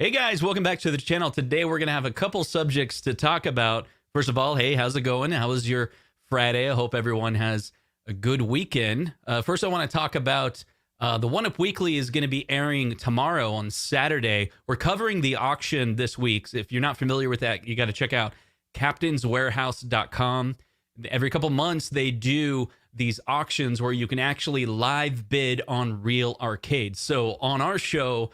Hey guys, welcome back to the channel. Today we're going to have a couple subjects to talk about. First of all, hey, how's it going? How was your Friday? I hope everyone has a good weekend. First, I want to talk about the 1UP Weekly is going to be airing tomorrow on Saturday. We're covering the auction this week. So if you're not familiar with that, you got to check out captainswarehouse.com. Every couple months, they do these auctions where you can actually live bid on real arcades. So on our show,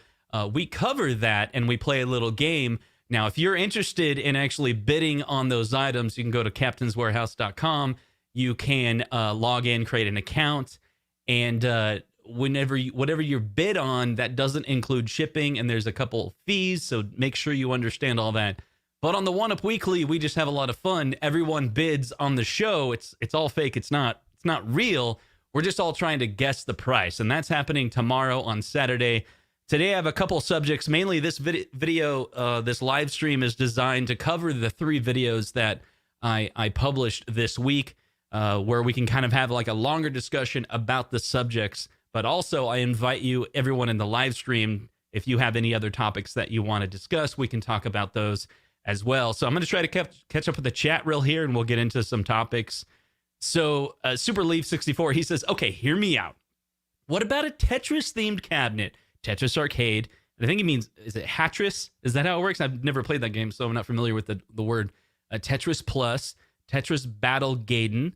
we cover that and we play a little game. Now, if you're interested in actually bidding on those items, you can go to captainswarehouse.com. You can log in, create an account, and whatever you bid on, that doesn't include shipping, and there's a couple fees, so make sure you understand all that. But on the 1UP Weekly, we just have a lot of fun. Everyone bids on the show. It's all fake. It's not real. We're just all trying to guess the price, and that's happening tomorrow on Saturday. Today, I have a couple subjects. Mainly, this video, this live stream is designed to cover the 3 videos that I published this week, where we can kind of have like a longer discussion about the subjects. But also, I invite you, everyone in the live stream, if you have any other topics that you want to discuss, we can talk about those as well. So I'm going to try to catch up with the chat real here, and we'll get into some topics. So Super Leaf 64, he says, okay, hear me out. What about a Tetris-themed cabinet? Tetris Arcade. I think he means, is it Hatris? Is that how it works? I've never played that game, so I'm not familiar with the word. Tetris Plus, Tetris Battle Gaiden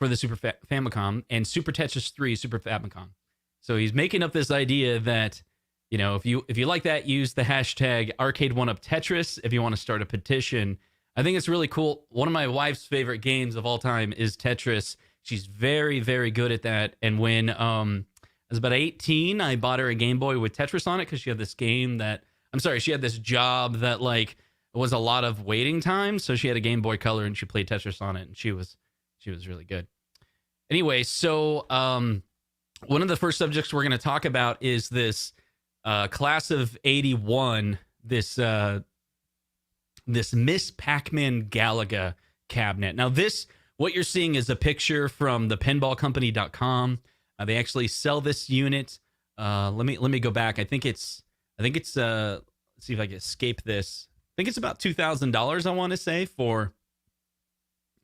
for the Super Famicom, and Super Tetris 3 Super Famicom. So he's making up this idea that, you know, if you like that, use the hashtag Arcade1up Tetris if you want to start a petition. I think it's really cool. One of my wife's favorite games of all time is Tetris. She's very, very good at that. And when I was about 18, I bought her a Game Boy with Tetris on it because she had this game that, she had this job that like was a lot of waiting time. So she had a Game Boy Color and she played Tetris on it, and she was really good. Anyway, so one of the first subjects we're going to talk about is this class of 81, this Miss Pacman Galaga cabinet. Now what you're seeing is a picture from the pinballcompany.com. They actually sell this unit. Let me go back. I think it's let's see if I can escape this. I think it's about $2,000, I want to say, for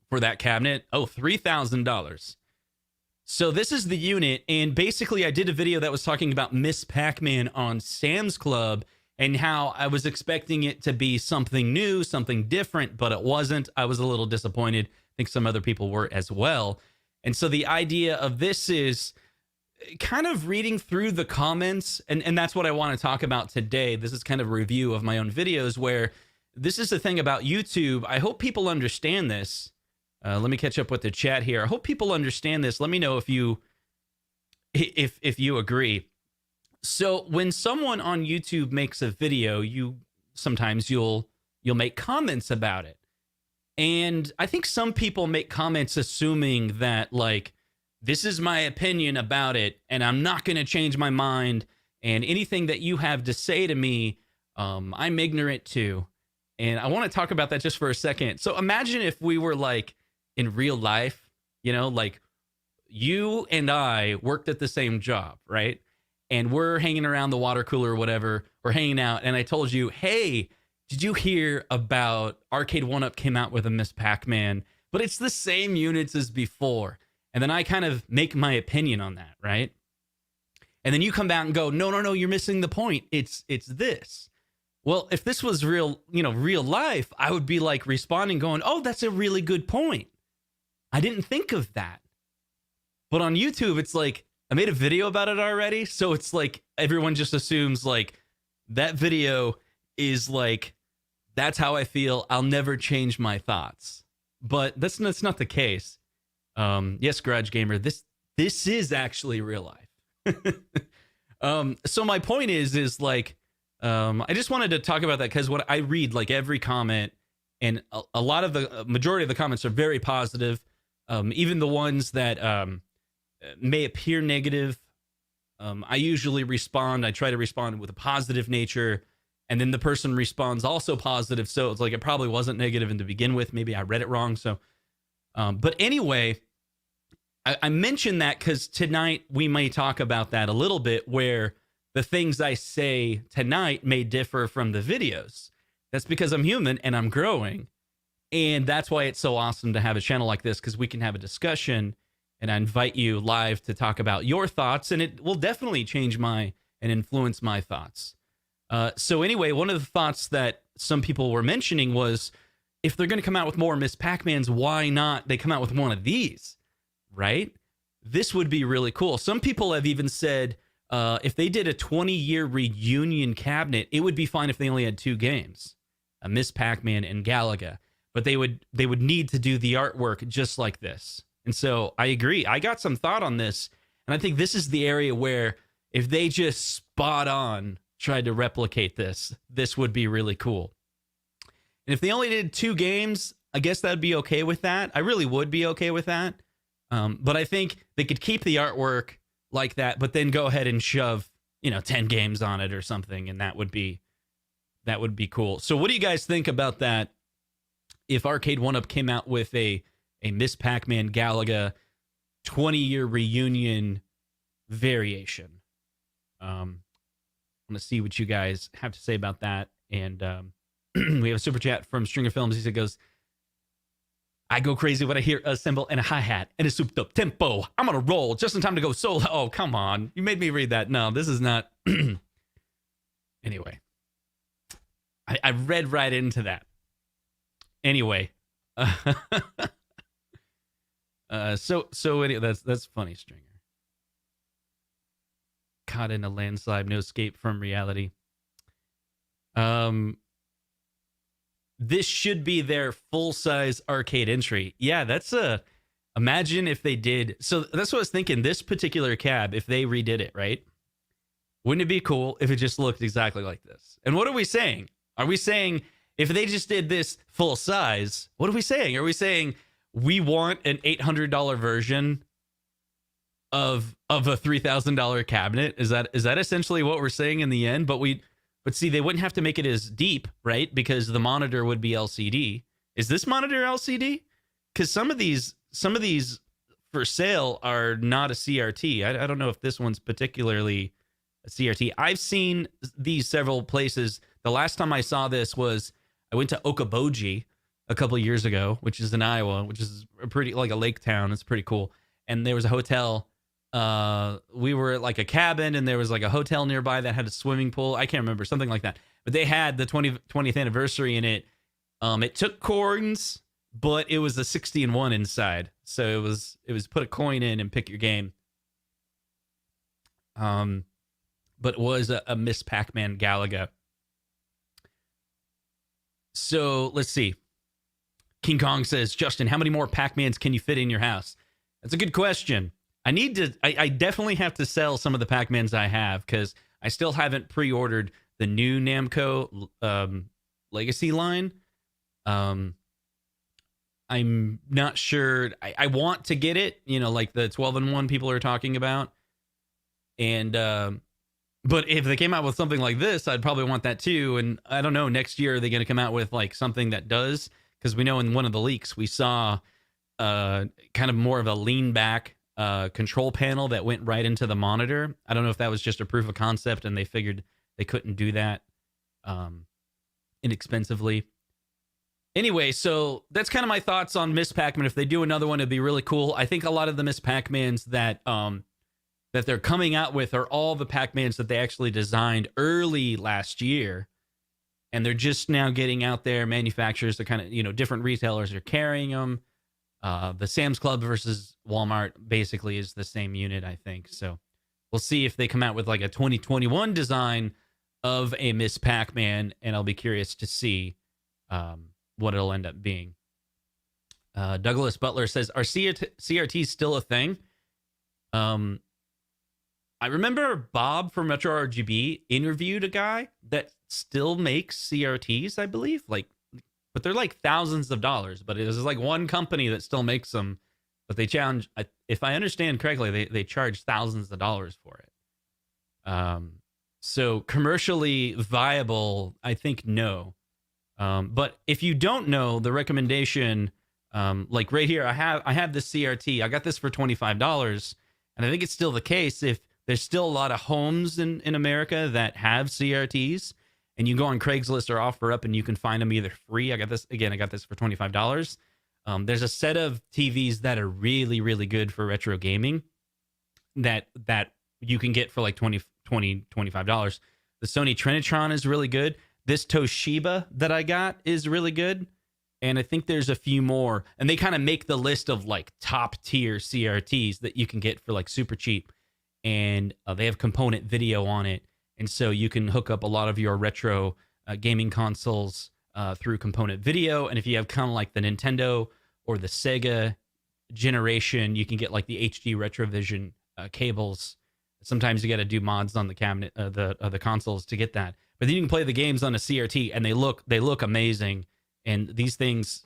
that cabinet. Oh, $3,000. So this is the unit, and basically I did a video that was talking about Miss Pac-Man on Sam's Club and how I was expecting it to be something new, something different, but it wasn't. I was a little disappointed. I think some other people were as well. And so the idea of this is kind of reading through the comments, and that's what I want to talk about today. This is kind of a review of my own videos, where this is the thing about YouTube. I hope people understand this. Let me catch up with the chat here. I hope people understand this. Let me know if you agree. So when someone on YouTube makes a video, sometimes you'll make comments about it. And I think some people make comments assuming that, like, this is my opinion about it, and I'm not going to change my mind, and anything that you have to say to me, I'm ignorant to. And I want to talk about that just for a second. So imagine if we were like in real life, you know, like you and I worked at the same job, right? And we're hanging around the water cooler or whatever, we're hanging out, and I told you, hey, did you hear about Arcade1up came out with a Miss Pac-Man, but it's the same units as before. And then I kind of make my opinion on that, right? And then you come back and go, no, you're missing the point. It's this. Well, if this was real life, I would be like responding going, oh, that's a really good point. I didn't think of that. But on YouTube, it's like, I made a video about it already. So it's like, everyone just assumes like that video is like, that's how I feel. I'll never change my thoughts. But that's not the case. Yes, Garage Gamer, this is actually real life. So my point is like, I just wanted to talk about that because what I read, like every comment, and a lot of the majority of the comments are very positive. Even the ones that may appear negative, I usually respond. I try to respond with a positive nature, and then the person responds also positive. So it's like it probably wasn't negative to begin with. Maybe I read it wrong. So, but anyway, I mentioned that because tonight we may talk about that a little bit, where the things I say tonight may differ from the videos. That's because I'm human and I'm growing. And that's why it's so awesome to have a channel like this, because we can have a discussion, and I invite you live to talk about your thoughts, and it will definitely change and influence my thoughts. So anyway, one of the thoughts that some people were mentioning was, if they're going to come out with more Miss Pac-Mans, why not they come out with one of these, right? This would be really cool. Some people have even said if they did a 20-year reunion cabinet, it would be fine if they only had 2 games, a Miss Pac-Man and Galaga. But they would need to do the artwork just like this. And so I agree. I got some thought on this, and I think this is the area where if they just spot on tried to replicate this would be really cool. And if they only did 2 games, I guess that'd be okay with that. I really would be okay with that. But I think they could keep the artwork like that, but then go ahead and shove, 10 games on it or something, and that would be cool. So what do you guys think about that? If Arcade1up came out with a Miss Pac-Man Galaga 20-year reunion variation. I want to see what you guys have to say about that. And we have a super chat from Stringer Films. He goes, I go crazy when I hear a cymbal and a hi-hat and a souped-up tempo. I'm on a roll just in time to go solo. Oh, come on. You made me read that. No, this is not. Anyway, I read right into that. Anyway, so anyway, that's funny, Stringer. Caught in a landslide, no escape from reality. This should be their full-size arcade entry. Yeah, imagine if they did. So that's what I was thinking. This particular cab, if they redid it, right? Wouldn't it be cool if it just looked exactly like this? And what are we saying? Are we saying if they just did this full size, what are we saying? Are we saying we want an $800 version of a $3,000 cabinet? Is that essentially what we're saying in the end? But see, they wouldn't have to make it as deep, right? Because the monitor would be LCD. Is this monitor LCD? Because some of these for sale are not a CRT. I don't know if this one's particularly a CRT. I've seen these several places. The last time I saw this was I went to Okoboji a couple of years ago, which is in Iowa, which is like a lake town. It's pretty cool. And there was a hotel. We were at like a cabin, and there was like a hotel nearby that had a swimming pool. I can't remember, something like that. But they had the 20th anniversary in it. It took coins, but it was a 60-1 inside. So it was put a coin in and pick your game. But it was a Miss Pac-Man Galaga. So let's see. King Kong says, Justin, how many more Pac-Mans can you fit in your house? That's a good question. I definitely have to sell some of the Pac-Mans I have, because I still haven't pre-ordered the new Namco Legacy line. I'm not sure. I want to get it, like the 12-in-1 people are talking about. And but if they came out with something like this, I'd probably want that too. And I don't know, next year are they going to come out with like something that does? Because we know in one of the leaks we saw kind of more of a lean back control panel that went right into the monitor. I don't know if that was just a proof of concept and they figured they couldn't do that inexpensively. Anyway, so that's kind of my thoughts on Miss Pac-Man. If they do another one, it'd be really cool. I think a lot of the Miss Pac-Mans that they're coming out with are all the Pac-Mans that they actually designed early last year. And they're just now getting out there. Manufacturers are kind of, different retailers are carrying them. The Sam's Club versus Walmart basically is the same unit, I think. So we'll see if they come out with like a 2021 design of a Miss Pac-Man, and I'll be curious to see what it'll end up being. Douglas Butler says, are CRTs still a thing? I remember Bob from RetroRGB interviewed a guy that still makes CRTs, I believe. But they're like thousands of dollars. But it is like one company that still makes them. But they challenge, if I understand correctly, they charge thousands of dollars for it. So commercially viable, I think no. But if you don't know, the recommendation, like right here, I have this CRT. I got this for $25, and I think it's still the case. If There's still a lot of homes in America that have CRTs, and you go on Craigslist or OfferUp and you can find them either free. I got this for $25. There's a set of TVs that are really, really good for retro gaming that you can get for like $25. The Sony Trinitron is really good. This Toshiba that I got is really good. And I think there's a few more. And they kind of make the list of like top tier CRTs that you can get for like super cheap. And they have component video on it. And so you can hook up a lot of your retro gaming consoles through component video. And if you have kind of like the Nintendo or the Sega generation, you can get like the HD Retrovision cables. Sometimes you got to do mods on the cabinet, the consoles to get that. But then you can play the games on a CRT, and they look amazing. And these things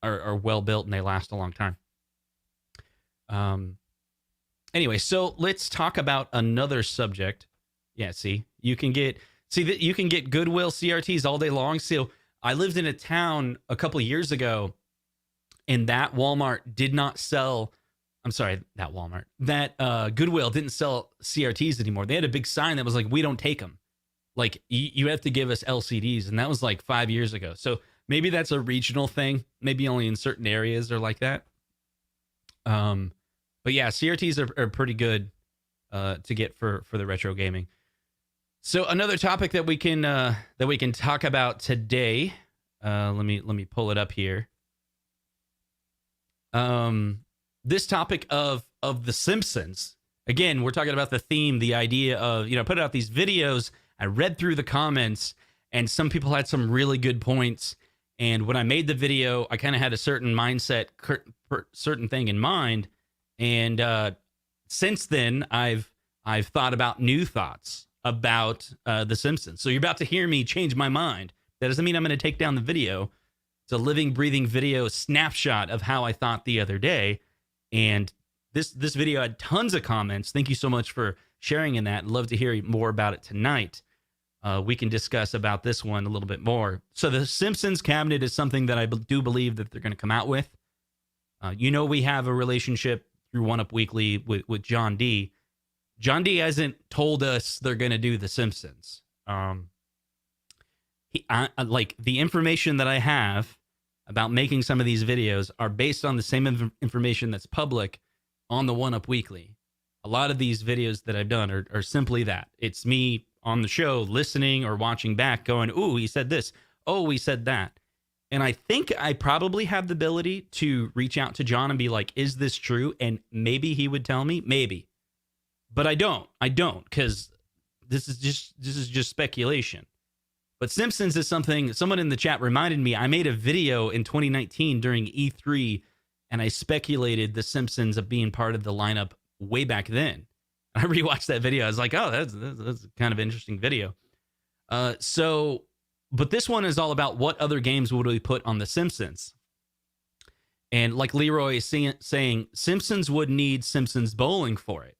are well built, and they last a long time. Anyway, so let's talk about another subject. Yeah, you can get Goodwill CRTs all day long. So I lived in a town a couple of years ago, and that Walmart did not sell. I'm sorry, that Goodwill didn't sell CRTs anymore. They had a big sign that was like, "We don't take them. Like, you have to give us LCDs," and that was like 5 years ago. So maybe that's a regional thing. Maybe only in certain areas are like that. But yeah, CRTs are pretty good to get for the retro gaming. So another topic that we can talk about today. Let me pull it up here. This topic of the Simpsons. Again, we're talking about the theme, the idea of, put out these videos. I read through the comments, and some people had some really good points. And when I made the video, I kind of had a certain mindset, certain thing in mind. And since then, I've thought about new thoughts about The Simpsons. So you're about to hear me change my mind. That doesn't mean I'm going to take down the video. It's a living, breathing video snapshot of how I thought the other day. And this video had tons of comments. Thank you so much for sharing in that. I'd love to hear more about it tonight. We can discuss about this one a little bit more. So the Simpsons cabinet is something that I do believe that they're going to come out with. We have a relationship through OneUp Weekly with John D. John D hasn't told us they're going to do The Simpsons. Like the information that I have about making some of these videos are based on the same information that's public on the OneUp Weekly. A lot of these videos that I've done are simply that. It's me on the show listening or watching back going, "Ooh, he said this. Oh, he said that." And I think I probably have the ability to reach out to John and be like, "Is this true?" And maybe he would tell me, maybe. But I don't, because this is just speculation. But Simpsons is something, someone in the chat reminded me, I made a video in 2019 during E3, and I speculated the Simpsons of being part of the lineup way back then. I rewatched that video. I was like, oh, that's kind of interesting video. But this one is all about what other games would we put on The Simpsons. And like Leroy is saying, Simpsons would need Simpsons Bowling for it.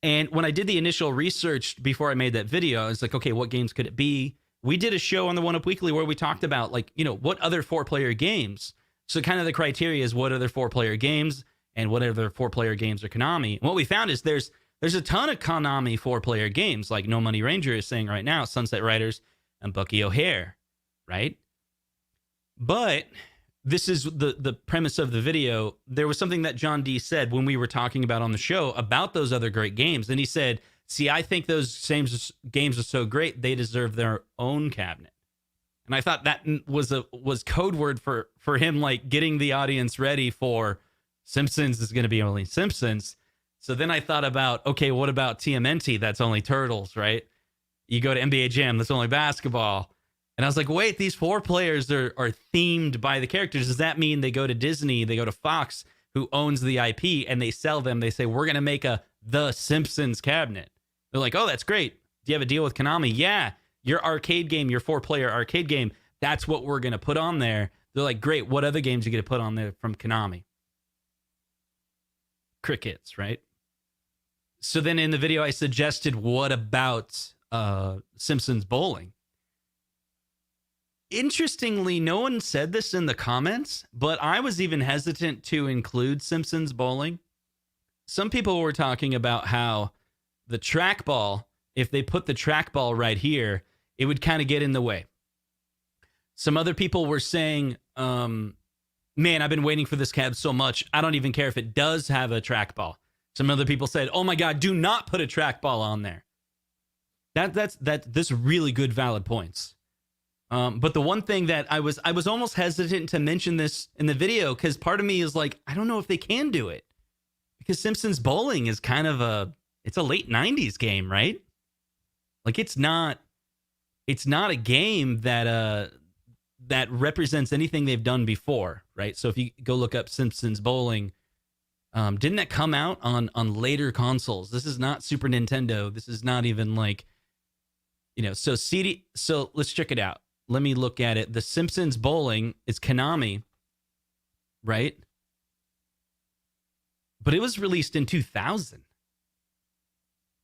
And when I did the initial research before I made that video, I was like, okay, what games could it be? We did a show on the OneUp Weekly where we talked about, like, what other 4-player games. So kind of the criteria is what other 4-player games and what other 4-player games are Konami. And what we found is there's a ton of Konami 4-player games, like No Money Ranger is saying right now, Sunset Riders and Bucky O'Hare, right? But this is the premise of the video. There was something that John D said when we were talking about on the show about those other great games. And he said, "See, I think those same games are so great, they deserve their own cabinet." And I thought that was code word for him, like getting the audience ready for Simpsons is going to be only Simpsons. So then I thought about, okay, what about TMNT? That's only Turtles, right? You go to NBA Jam, that's only basketball. And I was like, wait, these 4 players are themed by the characters. Does that mean they go to Disney, they go to Fox, who owns the IP, and they sell them? They say, we're going to make The Simpsons cabinet. They're like, oh, that's great. Do you have a deal with Konami? Yeah, your arcade game, your 4-player arcade game, that's what we're going to put on there. They're like, great, what other games are you going to put on there from Konami? Crickets, right? So then in the video, I suggested, what about Simpsons Bowling? Interestingly, no one said this in the comments, but I was even hesitant to include Simpsons Bowling. Some people were talking about how the trackball, if they put the trackball right here, it would kind of get in the way. Some other people were saying, man, I've been waiting for this cab so much. I don't even care if it does have a trackball. Some other people said, oh my God, do not put a trackball on there. That's really good, valid points. But the one thing that I was almost hesitant to mention this in the video, because part of me is like, I don't know if they can do it, because Simpsons Bowling is kind of it's a late 90s game, right? Like it's not a game that represents anything they've done before, right? So if you go look up Simpsons Bowling, didn't that come out on later consoles? This is not Super Nintendo. This is not even like, so let's check it out. Let me look at it. The Simpsons Bowling is Konami, right? But it was released in 2000.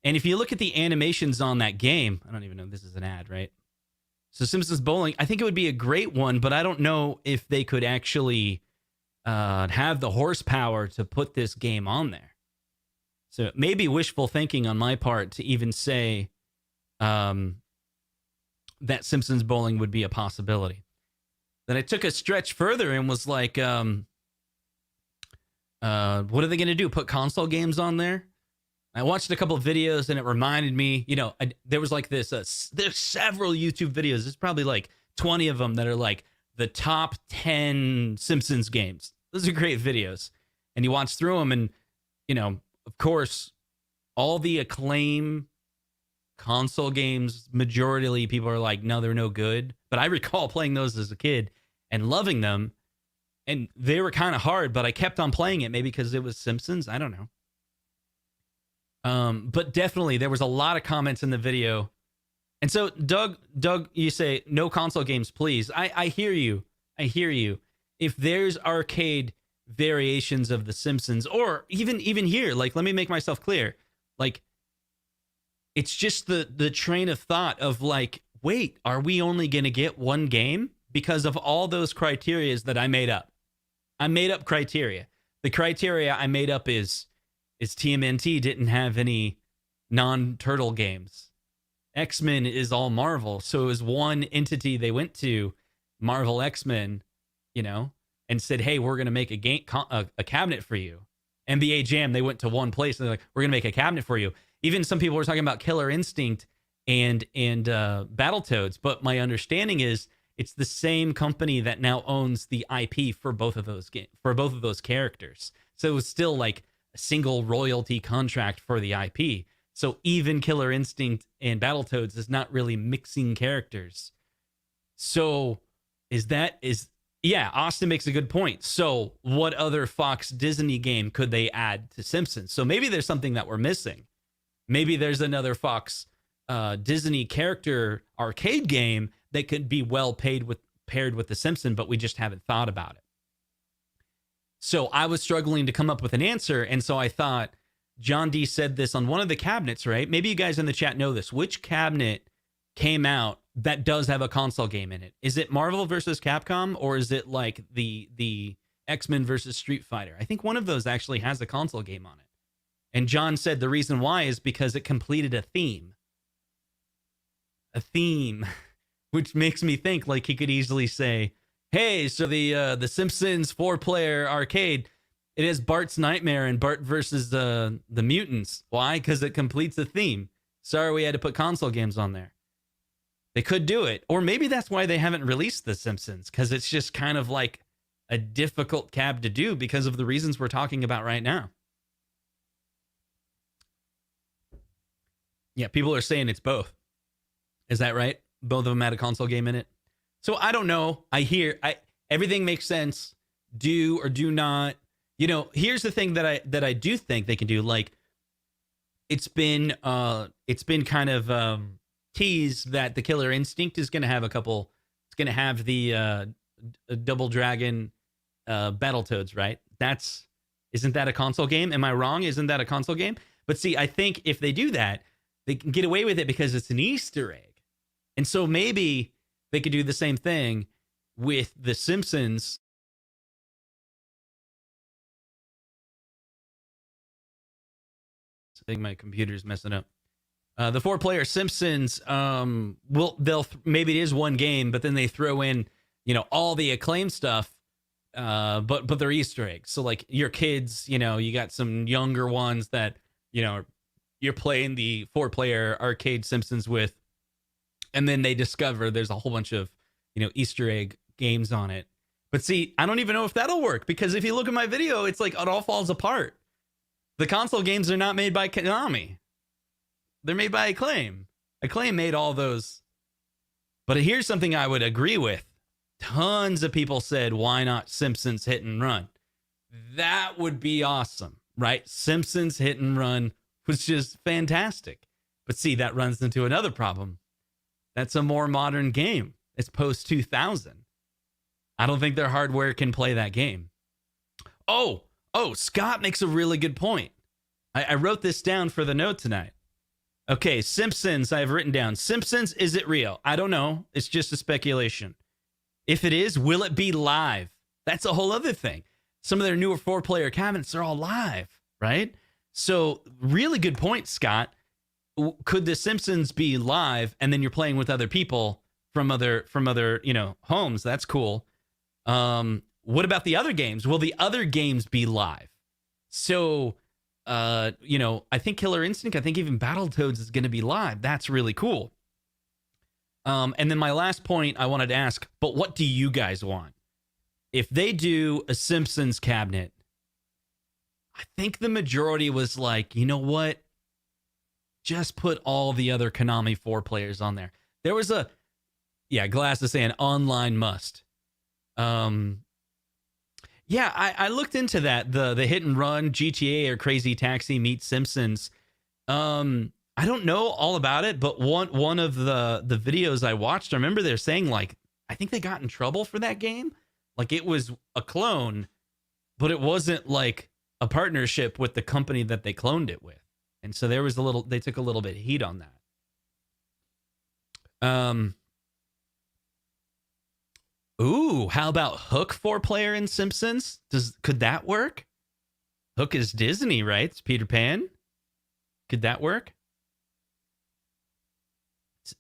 And if you look at the animations on that game, I don't even know if this is an ad, right? So Simpsons Bowling, I think it would be a great one, but I don't know if they could actually have the horsepower to put this game on there. So it may be wishful thinking on my part to even say that Simpsons Bowling would be a possibility. Then I took a stretch further and was like, what are they going to do? Put console games on there? I watched a couple of videos and it reminded me, there was like this, there's several YouTube videos. There's probably like 20 of them that are like the top 10 Simpsons games. Those are great videos. And you watch through them and, of course, all the acclaim console games, majority people are like, no, they're no good. But I recall playing those as a kid and loving them. And they were kind of hard, but I kept on playing it, maybe because it was Simpsons. I don't know. But definitely there was a lot of comments in the video. And so Doug, you say no console games, please. I hear you. I hear you. If there's arcade variations of The Simpsons, or even here, like, let me make myself clear. Like, it's just the train of thought of like, wait, are we only going to get one game? Because of all those criterias that I made up. I made up criteria. The criteria I made up is TMNT didn't have any non-Turtle games. X-Men is all Marvel. So it was one entity they went to, Marvel X-Men, and said, hey, we're going to make a cabinet for you. NBA Jam, they went to one place and they're like, we're going to make a cabinet for you. Even some people were talking about Killer Instinct and Battletoads. But my understanding is it's the same company that now owns the IP for both of those characters. So it was still like a single royalty contract for the IP. So even Killer Instinct and Battletoads is not really mixing characters. So Austin makes a good point. So what other Fox Disney game could they add to Simpsons? So maybe there's something that we're missing. Maybe there's another Fox Disney character arcade game that could be paired with the Simpsons, but we just haven't thought about it. So I was struggling to come up with an answer, and so I thought, John D said this on one of the cabinets, right? Maybe you guys in the chat know this. Which cabinet came out that does have a console game in it? Is it Marvel versus Capcom, or is it like the X-Men versus Street Fighter? I think one of those actually has a console game on it. And John said the reason why is because it completed a theme. A theme, which makes me think like he could easily say, hey, so the Simpsons 4-player arcade, it has Bart's Nightmare and Bart versus the mutants. Why? Because it completes a theme. Sorry, we had to put console games on there. They could do it. Or maybe that's why they haven't released The Simpsons, because it's just kind of like a difficult cab to do because of the reasons we're talking about right now. Yeah, people are saying it's both. Is that right? Both of them had a console game in it. So I don't know. Everything makes sense. Do or do not. Here's the thing that I do think they can do. Like, it's been kind of teased that the Killer Instinct is going to have it's going to have the Double Dragon Battletoads, right? Isn't that a console game? Am I wrong? Isn't that a console game? But see, I think if they do that, they can get away with it because it's an Easter egg. And so maybe they could do the same thing with The Simpsons. think my computer's messing up. The 4-player Simpsons, maybe it is one game, but then they throw in, all the Acclaim stuff, but they're Easter eggs. So like your kids, you got some younger ones that, you're playing the 4-player arcade Simpsons with, and then they discover there's a whole bunch of, Easter egg games on it. But see, I don't even know if that'll work, because if you look at my video, it's like it all falls apart. The console games are not made by Konami. They're made by Acclaim. Acclaim made all those. But here's something I would agree with. Tons of people said, why not Simpsons Hit and Run? That would be awesome, right? Simpsons Hit and Run was just fantastic. But see, that runs into another problem. That's a more modern game. It's post 2000. I don't think their hardware can play that game. Oh, Scott makes a really good point. I wrote this down for the note tonight. Okay, Simpsons, I've written down. Simpsons, is it real? I don't know. It's just a speculation. If it is, will it be live? That's a whole other thing. Some of their newer 4-player cabinets are all live, right? So, really good point, Scott. Could the Simpsons be live and then you're playing with other people from other homes? That's cool. What about the other games? Will the other games be live? So, I think Killer Instinct, I think even Battletoads is going to be live. That's really cool. And then my last point I wanted to ask, but what do you guys want? If they do a Simpsons cabinet, I think the majority was like, you know what? Just put all the other Konami 4-players on there. There was Glass is saying online must. Yeah, I looked into that. The Hit and Run, GTA or Crazy Taxi meets Simpsons. I don't know all about it, but one of the videos I watched, I remember they're saying like, I think they got in trouble for that game. Like it was a clone, but it wasn't like a partnership with the company that they cloned it with. And so there was they took a little bit of heat on that. Ooh, how about Hook 4-player in Simpsons? Could that work? Hook is Disney, right? It's Peter Pan. Could that work?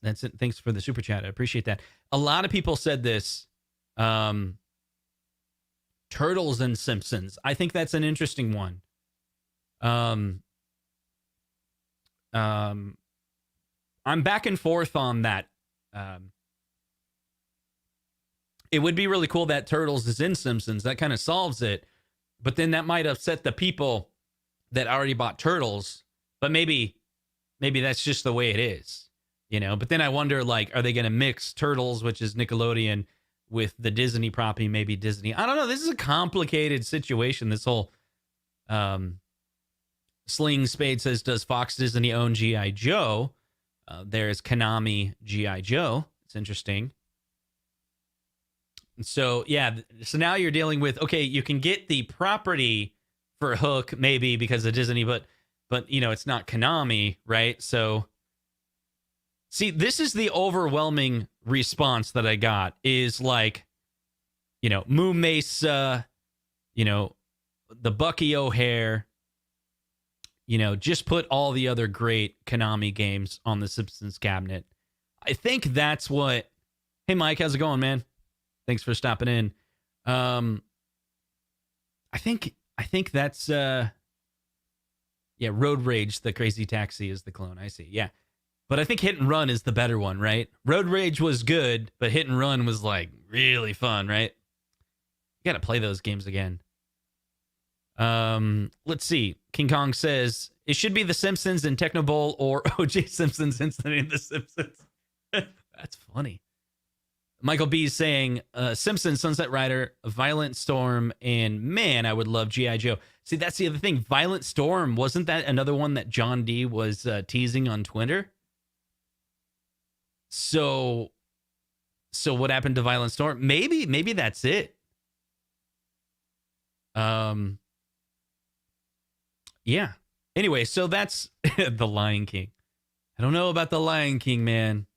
That's it. Thanks for the super chat. I appreciate that. A lot of people said this. Turtles and Simpsons. I think that's an interesting one. I'm back and forth on that. It would be really cool that Turtles is in Simpsons. That kind of solves it. But then that might upset the people that already bought Turtles. But maybe that's just the way it is, But then I wonder, like, are they going to mix Turtles, which is Nickelodeon, with the Disney property, maybe Disney? I don't know. This is a complicated situation. This whole Sling Spade says, does Fox Disney own G.I. Joe? There's Konami G.I. Joe. It's interesting. So, yeah. So now you're dealing with, okay, you can get the property for Hook, maybe because of Disney, but it's not Konami, right? So, see, this is the overwhelming response that I got is like, Moo Mesa, the Bucky O'Hare, just put all the other great Konami games on the Simpsons cabinet. I think that's what. Hey, Mike, how's it going, man? Thanks for stopping in. I think that's Road Rage, the Crazy Taxi is the clone. I see. Yeah. But I think Hit and Run is the better one, right? Road Rage was good, but Hit and Run was like really fun, right? You got to play those games again. Let's see. King Kong says it should be The Simpsons and Techno Bowl or O.J. Simpson's Instant in The Simpsons. That's funny. Michael B is saying Simpsons, Sunset Rider, Violent Storm, and man, I would love G.I. Joe. See, that's the other thing. Violent Storm, wasn't that another one that John D was teasing on Twitter? So what happened to Violent Storm? Maybe that's it. Yeah. Anyway, so that's The Lion King. I don't know about The Lion King, man.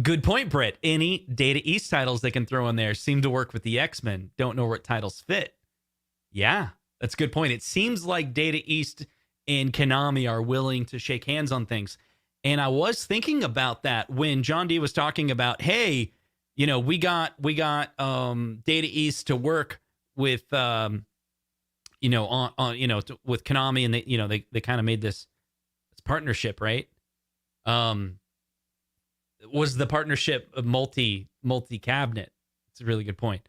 Good point, Brett. Any Data East titles they can throw in there seem to work with the X-Men. Don't know what titles fit. Yeah, That's a good point. It seems like Data East and Konami are willing to shake hands on things. And I was thinking about that when John D was talking about, hey, we got Data East to work with on with Konami, and they kind of made this partnership, right? Was the partnership a multi cabinet? It's a really good point.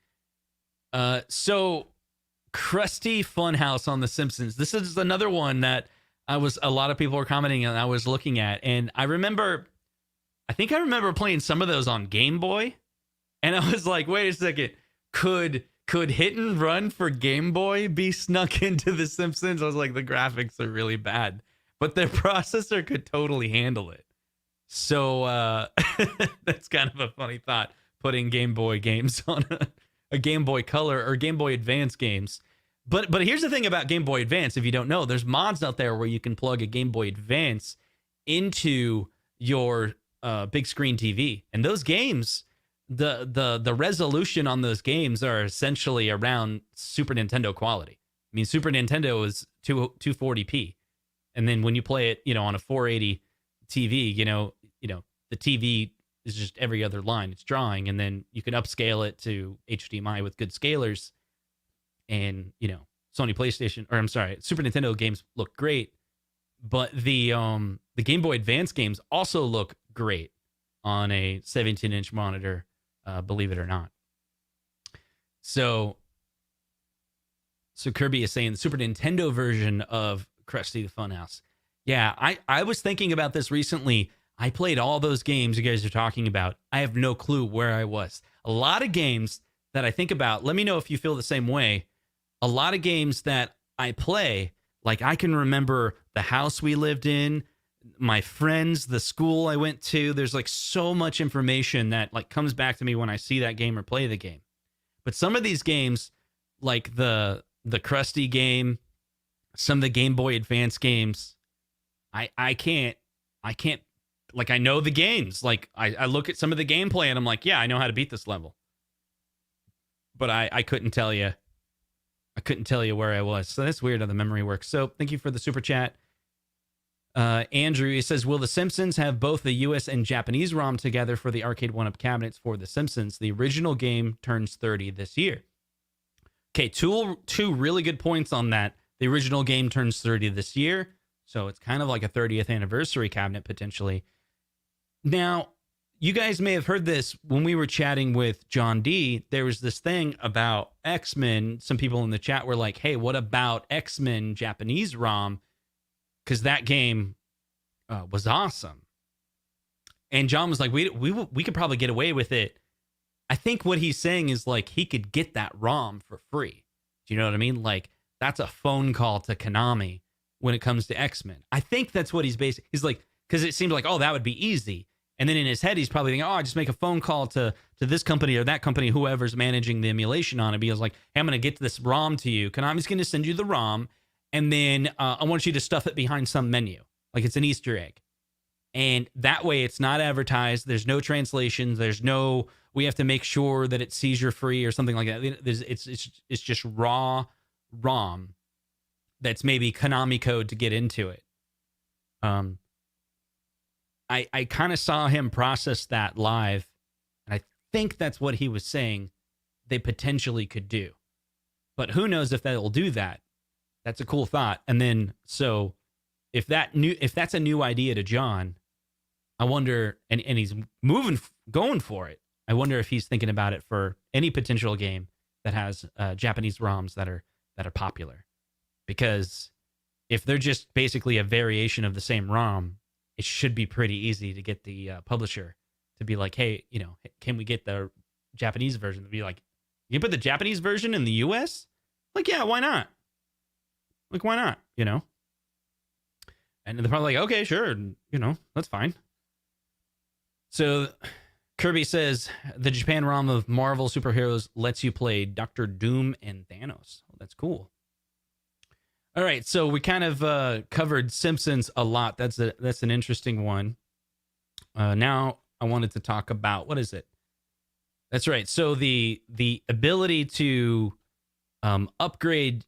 So Krusty Funhouse on The Simpsons. This is another one that a lot of people were commenting and I was looking at, and I think I remember playing some of those on Game Boy, and I was like, wait a second, could Hit and Run for Game Boy be snuck into The Simpsons? I was like, the graphics are really bad, but their processor could totally handle it. So that's kind of a funny thought, putting Game Boy games on a Game Boy Color or Game Boy Advance games. But here's the thing about Game Boy Advance. If you don't know, there's mods out there where you can plug a Game Boy Advance into your big screen TV. And those games, the resolution on those games are essentially around Super Nintendo quality. I mean, Super Nintendo is 240p. And then when you play it, on a 480 TV, the TV is just every other line it's drawing, and then you can upscale it to HDMI with good scalers. And Super Nintendo games look great, but the Game Boy Advance games also look great on a 17-inch monitor, believe it or not. So Kirby is saying the Super Nintendo version of Krusty the Funhouse. Yeah, I was thinking about this recently. I played all those games you guys are talking about. I have no clue where I was. A lot of games that I think about, let me know if you feel the same way. A lot of games that I play, like I can remember the house we lived in, my friends, the school I went to. There's like so much information that like comes back to me when I see that game or play the game. But some of these games, like the Krusty game, some of the Game Boy Advance games, I can't, like, I know the games. Like I look at some of the gameplay and I'm like, yeah, I know how to beat this level. But I couldn't tell you. I couldn't tell you where I was. So that's weird how the memory works. So thank you for the super chat. Andrew, he says, will The Simpsons have both the US and Japanese ROM together for the Arcade1up cabinets for The Simpsons? The original game turns 30 this year. Okay, two really good points on that. The original game turns 30 this year, so it's kind of like a 30th anniversary cabinet potentially. Now, you guys may have heard this when we were chatting with John D. There was this thing about X-Men. Some people in the chat were like, hey, what about X-Men Japanese ROM? Because that game was awesome. And John was like, we could probably get away with it. I think what he's saying is like he could get that ROM for free. Do you know what I mean? Like that's a phone call to Konami when it comes to X-Men. I think that's what he's basing. He's like, because it seemed like, oh, that would be easy. And then in his head, he's probably thinking, oh, I just make a phone call to this company or that company, whoever's managing the emulation on it. Because like, hey, I'm going to get this ROM to you. Konami's going to send you the ROM. And then I want you to stuff it behind some menu. Like it's an Easter egg. And that way it's not advertised. There's no translations. There's no, we have to make sure that it's seizure free or something like that. It's just raw ROM that's maybe Konami code to get into it. I kind of saw him process that live, and I think that's what he was saying they potentially could do. But who knows if they'll do that. That's a cool thought. And then, so if that's a new idea to John, I wonder, and he's going for it. I wonder if he's thinking about it for any potential game that has Japanese ROMs that are popular. Because if they're just basically a variation of the same ROM, it should be pretty easy to get the publisher to be like, hey, can we get the Japanese version? To be like, you put the Japanese version in the US? Like, yeah, why not? Like, why not? And they're probably like, okay, sure. That's fine. So Kirby says the Japan ROM of Marvel superheroes lets you play Doctor Doom and Thanos. Well, that's cool. All right, so we kind of covered Simpsons a lot. That's an interesting one. Now I wanted to talk about, what is it? That's right. So the ability to upgrade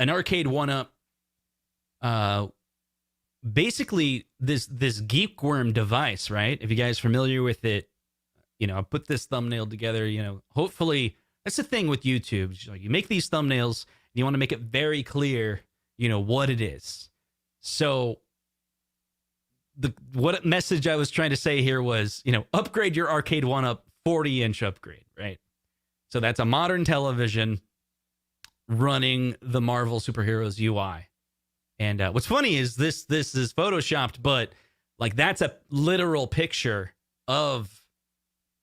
an Arcade1up, basically this geekworm device, right? If you guys are familiar with it, I put this thumbnail together, hopefully that's the thing with YouTube. You make these thumbnails, and you want to make it very clear, what it is. So what message I was trying to say here was, upgrade your Arcade1up 40-inch upgrade, right? So that's a modern television running the Marvel Superheroes UI. And what's funny is this is photoshopped, but like that's a literal picture of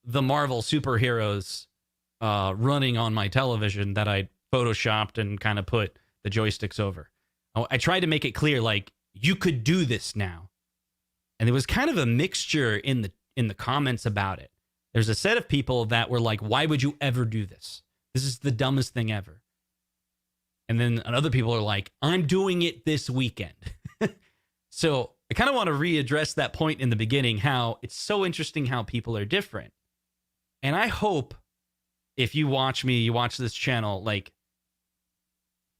the Marvel Superheroes running on my television that I photoshopped and kind of put the joysticks over. I tried to make it clear, like, you could do this now. And there was kind of a mixture in the comments about it. There's a set of people that were like, why would you ever do this? This is the dumbest thing ever. And then other people are like, I'm doing it this weekend. So I kind of want to readdress that point in the beginning, how it's so interesting how people are different. And I hope if you watch me, you watch this channel, like,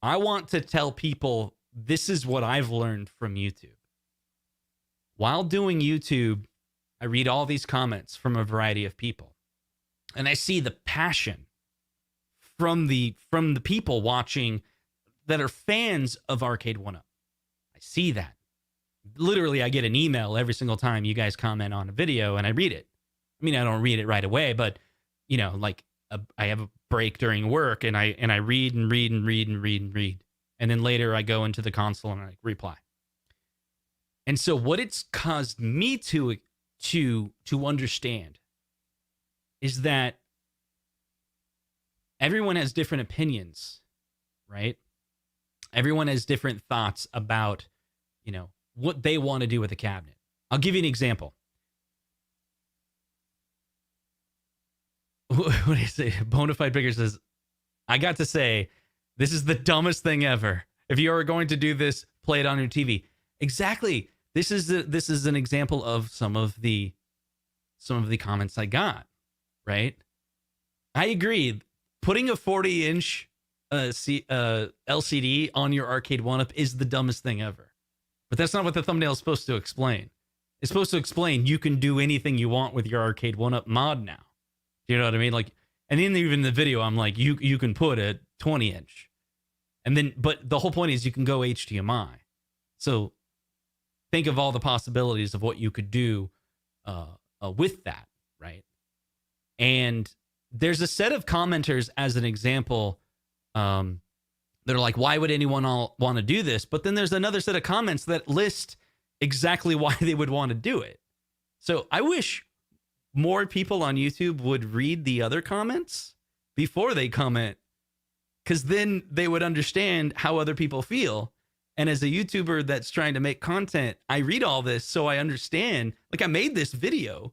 I want to tell people this is what I've learned from YouTube. While doing YouTube, I read all these comments from a variety of people. And I see the passion from the people watching that are fans of Arcade1up. I see that. Literally, I get an email every single time you guys comment on a video, and I read it. I mean, I don't read it right away, but, I have a break during work, and I read and read and read and read and read. And then later I go into the console and I reply. And so what it's caused me to understand is that everyone has different opinions, right? Everyone has different thoughts about, what they want to do with a cabinet. I'll give you an example. What do you say? Bonafide Bigger says, I got to say, this is the dumbest thing ever. If you are going to do this, play it on your TV. Exactly. This is an example of some of the comments I got, right? I agree. Putting a 40-inch LCD on your Arcade1up is the dumbest thing ever. But that's not what the thumbnail is supposed to explain. It's supposed to explain you can do anything you want with your Arcade1up mod now. Do you know what I mean? Like, and then even in the video, I'm like, you can put a 20-inch. And then, but the whole point is you can go HDMI. So think of all the possibilities of what you could do with that, right? And there's a set of commenters, as an example, that are like, why would anyone want to do this? But then there's another set of comments that list exactly why they would want to do it. So I wish more people on YouTube would read the other comments before they comment, because then they would understand how other people feel. And as a YouTuber that's trying to make content, I read all this so I understand. Like, I made this video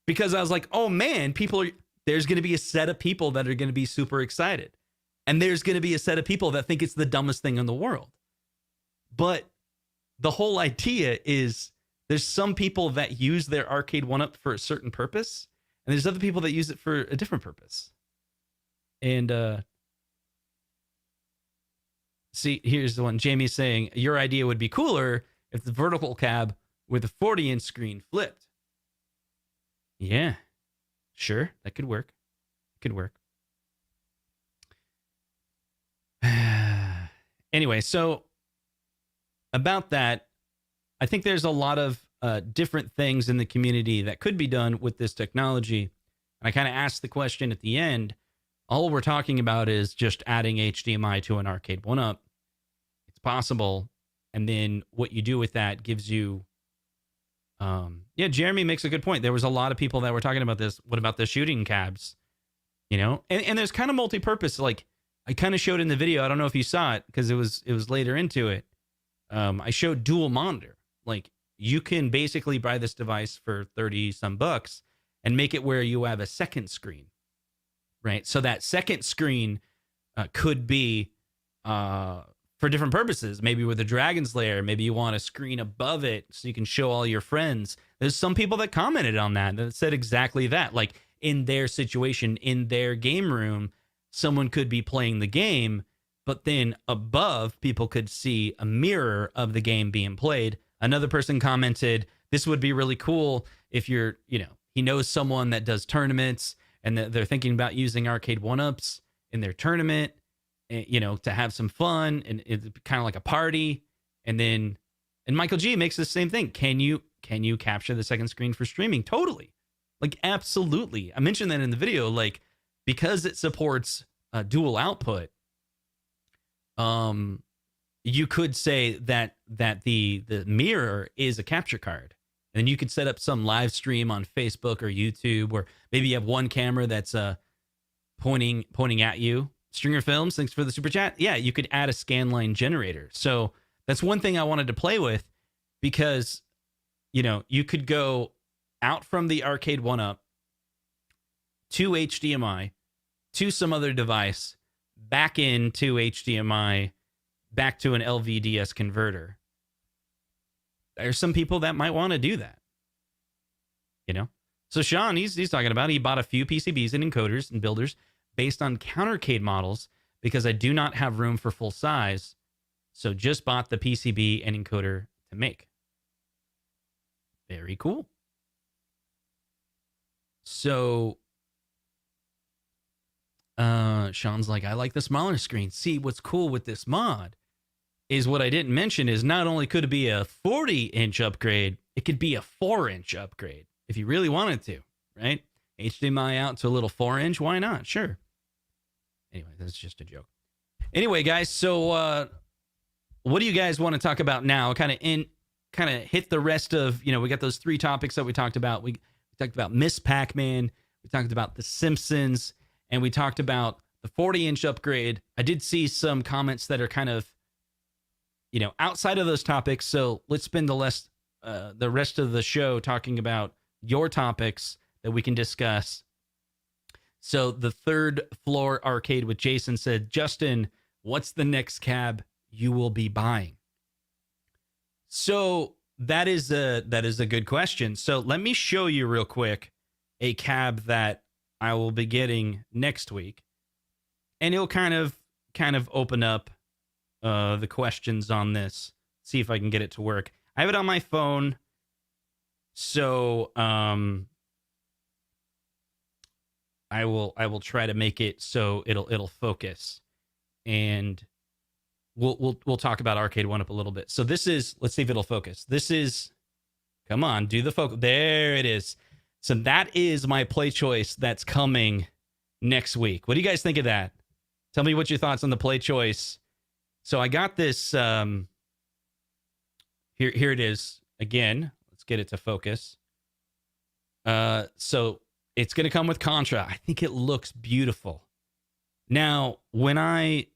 because I was like, oh man, there's going to be a set of people that are going to be super excited. And there's going to be a set of people that think it's the dumbest thing in the world. But the whole idea is there's some people that use their Arcade1up for a certain purpose, and there's other people that use it for a different purpose. And see, here's the one. Jamie's saying, your idea would be cooler if the vertical cab with a 40-inch screen flipped. Yeah, sure, that could work. Could work. Anyway, so about that, I think there's a lot of different things in the community that could be done with this technology. And I kind of asked the question at the end. All we're talking about is just adding HDMI to an Arcade1up. It's possible. And then what you do with that gives you... yeah, Jeremy makes a good point. There was a lot of people that were talking about this. What about the shooting cabs? And there's kind of multi-purpose. Like, I kind of showed in the video. I don't know if you saw it because it was later into it. I showed dual monitor. Like, you can basically buy this device for 30 some bucks and make it where you have a second screen, right? So that second screen could be for different purposes. Maybe with a Dragon's Lair, maybe you want a screen above it so you can show all your friends. There's some people that commented on that said exactly that. Like, in their situation, in their game room, someone could be playing the game, but then above, people could see a mirror of the game being played. Another person commented, this would be really cool if you're, he knows someone that does tournaments and they're thinking about using Arcade1ups in their tournament, to have some fun, and it's kind of like a party. And Michael G makes the same thing. Can you capture the second screen for streaming? Totally. Like, absolutely. I mentioned that in the video, like, because it supports dual output, you could say that the mirror is a capture card. And then you could set up some live stream on Facebook or YouTube, or maybe you have one camera that's pointing at you. Stringer Films, thanks for the super chat. Yeah, you could add a scanline generator. So that's one thing I wanted to play with, because, you could go out from the Arcade1up to HDMI to some other device, back into HDMI, back to an LVDS converter. There's some people that might want to do that. So Sean, he's talking about, he bought a few PCBs and encoders and builders based on countercade models because I do not have room for full size. So just bought the PCB and encoder to make. Very cool. So Sean's like, I like the smaller screen. See, what's cool with this mod is, what I didn't mention is, not only could it be a 40-inch upgrade, it could be a 4-inch upgrade if you really wanted to, right? HDMI out to a little 4-inch, why not? Sure. Anyway, that's just a joke. Anyway, guys, so what do you guys want to talk about now? Kind of hit the rest of, we got those 3 topics that we talked about. We talked about Miss Pacman, we talked about the Simpsons, and we talked about the 40-inch upgrade. I did see some comments that are kind of, outside of those topics. So let's spend the rest of the show talking about your topics that we can discuss. So the third floor arcade with Jason said, Justin, what's the next cab you will be buying? So that is a good question. So let me show you real quick a cab that I will be getting next week, and it'll kind of open up the questions on this. See if I can get it to work. I have it on my phone, so I will try to make it so it'll focus, and we'll talk about Arcade1up a little bit. So this is, let's see if it'll focus. This is, come on, do the focus. There it is. So that is my play choice that's coming next week. What do you guys think of that? Tell me what your thoughts on the play choice. So I got this, here it is again. Let's get it to focus. So it's going to come with Contra. I think it looks beautiful. Now, when I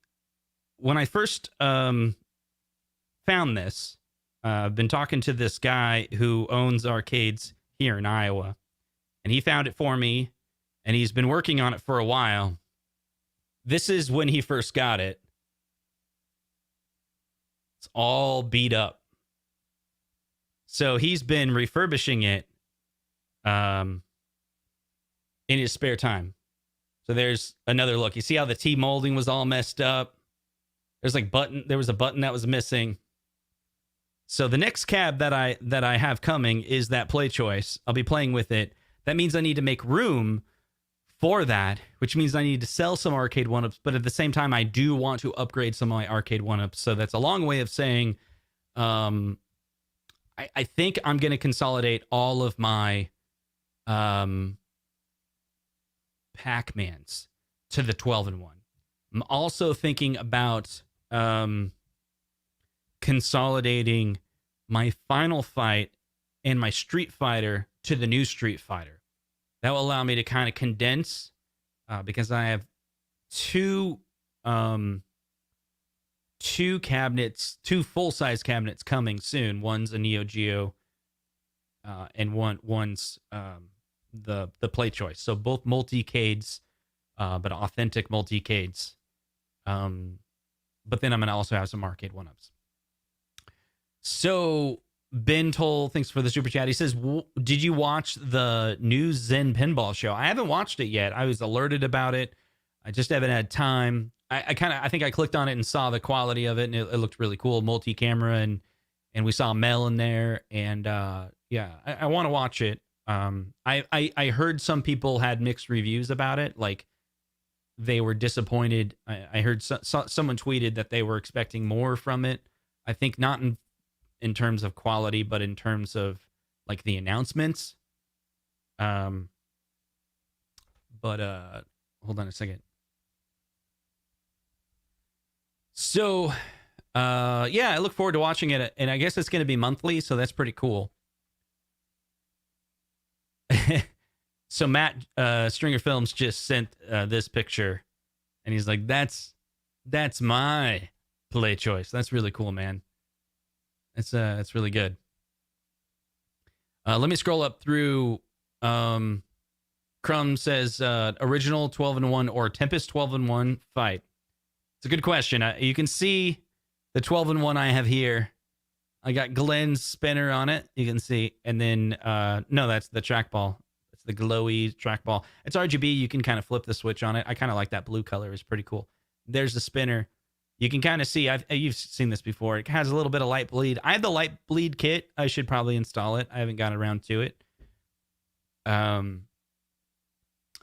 first found this, I've been talking to this guy who owns arcades here in Iowa, and he found it for me, and he's been working on it for a while. This is when he first got it. It's all beat up. So he's been refurbishing it in his spare time. So there's another look. You see how the T molding was all messed up? There was a button that was missing. So the next cab that I have coming is that play choice. I'll be playing with it. That means I need to make room for that, which means I need to sell some Arcade1ups, but at the same time, I do want to upgrade some of my Arcade1ups. So that's a long way of saying, I think I'm going to consolidate all of my Pacmans to the 12-in-1. I'm also thinking about consolidating my Final Fight and my Street Fighter to the new Street Fighter. That will allow me to kind of condense, because I have two cabinets, 2 full-size cabinets coming soon. One's a Neo Geo, and one's the play choice. So both multi-cades, but authentic multi-cades. But then I'm going to also have some Arcade1ups. So Ben Toll, thanks for the super chat. He says, did you watch the new Zen Pinball show? I haven't watched it yet. I was alerted about it. I just haven't had time. I think I clicked on it and saw the quality of it, and it looked really cool, multi-camera, and we saw Mel in there, and yeah, I want to watch it. I heard some people had mixed reviews about it, like they were disappointed. I heard someone tweeted that they were expecting more from it. I think not in terms of quality, but in terms of like the announcements. But hold on a second. So, yeah, I look forward to watching it, and I guess it's going to be monthly, so that's pretty cool. So Matt Stringer Films just sent this picture, and he's like, "That's my play choice." That's really cool, man. It's really good. Let me scroll up through. Crumb says original 12-in-1 or Tempest 12-in-1 fight. It's a good question. You can see the 12-in-1 I have here. I got Glenn's spinner on it. You can see, and then no, that's the trackball. It's the glowy trackball. It's RGB. You can kind of flip the switch on it. I kind of like that blue color. It's pretty cool. There's the spinner. You can kind of see. You've seen this before. It has a little bit of light bleed. I have the light bleed kit. I should probably install it. I haven't gotten around to it.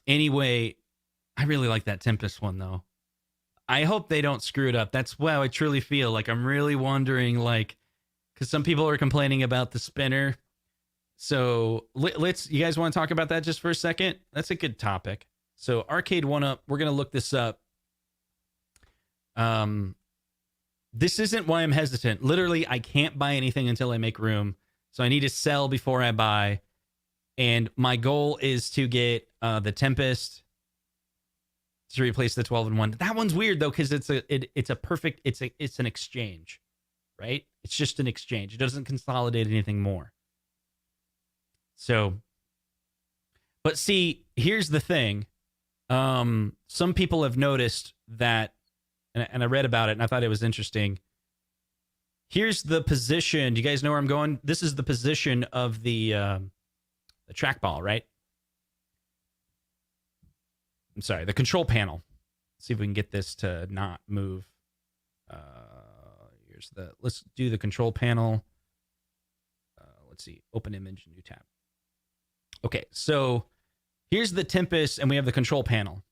Anyway, I really like that Tempest one though. I hope they don't screw it up. That's how I truly feel. Like I'm really wondering, like, because some people are complaining about the spinner. So let's. You guys want to talk about that just for a second? That's a good topic. So Arcade1up, we're gonna look this up. This isn't why I'm hesitant. Literally, I can't buy anything until I make room. So I need to sell before I buy. And my goal is to get the Tempest to replace the 12-in-1. That one's weird though, because it's an exchange, right? It's just an exchange. It doesn't consolidate anything more. So, but see, here's the thing. Some people have noticed that, and I read about it and I thought it was interesting. Here's the position. Do you guys know where I'm going? This is the position of the trackball, right? I'm sorry, the control panel. Let's see if we can get this to not move. Let's do the control panel. Let's see, open image, new tab. Okay, so here's the Tempest, and we have the control panel.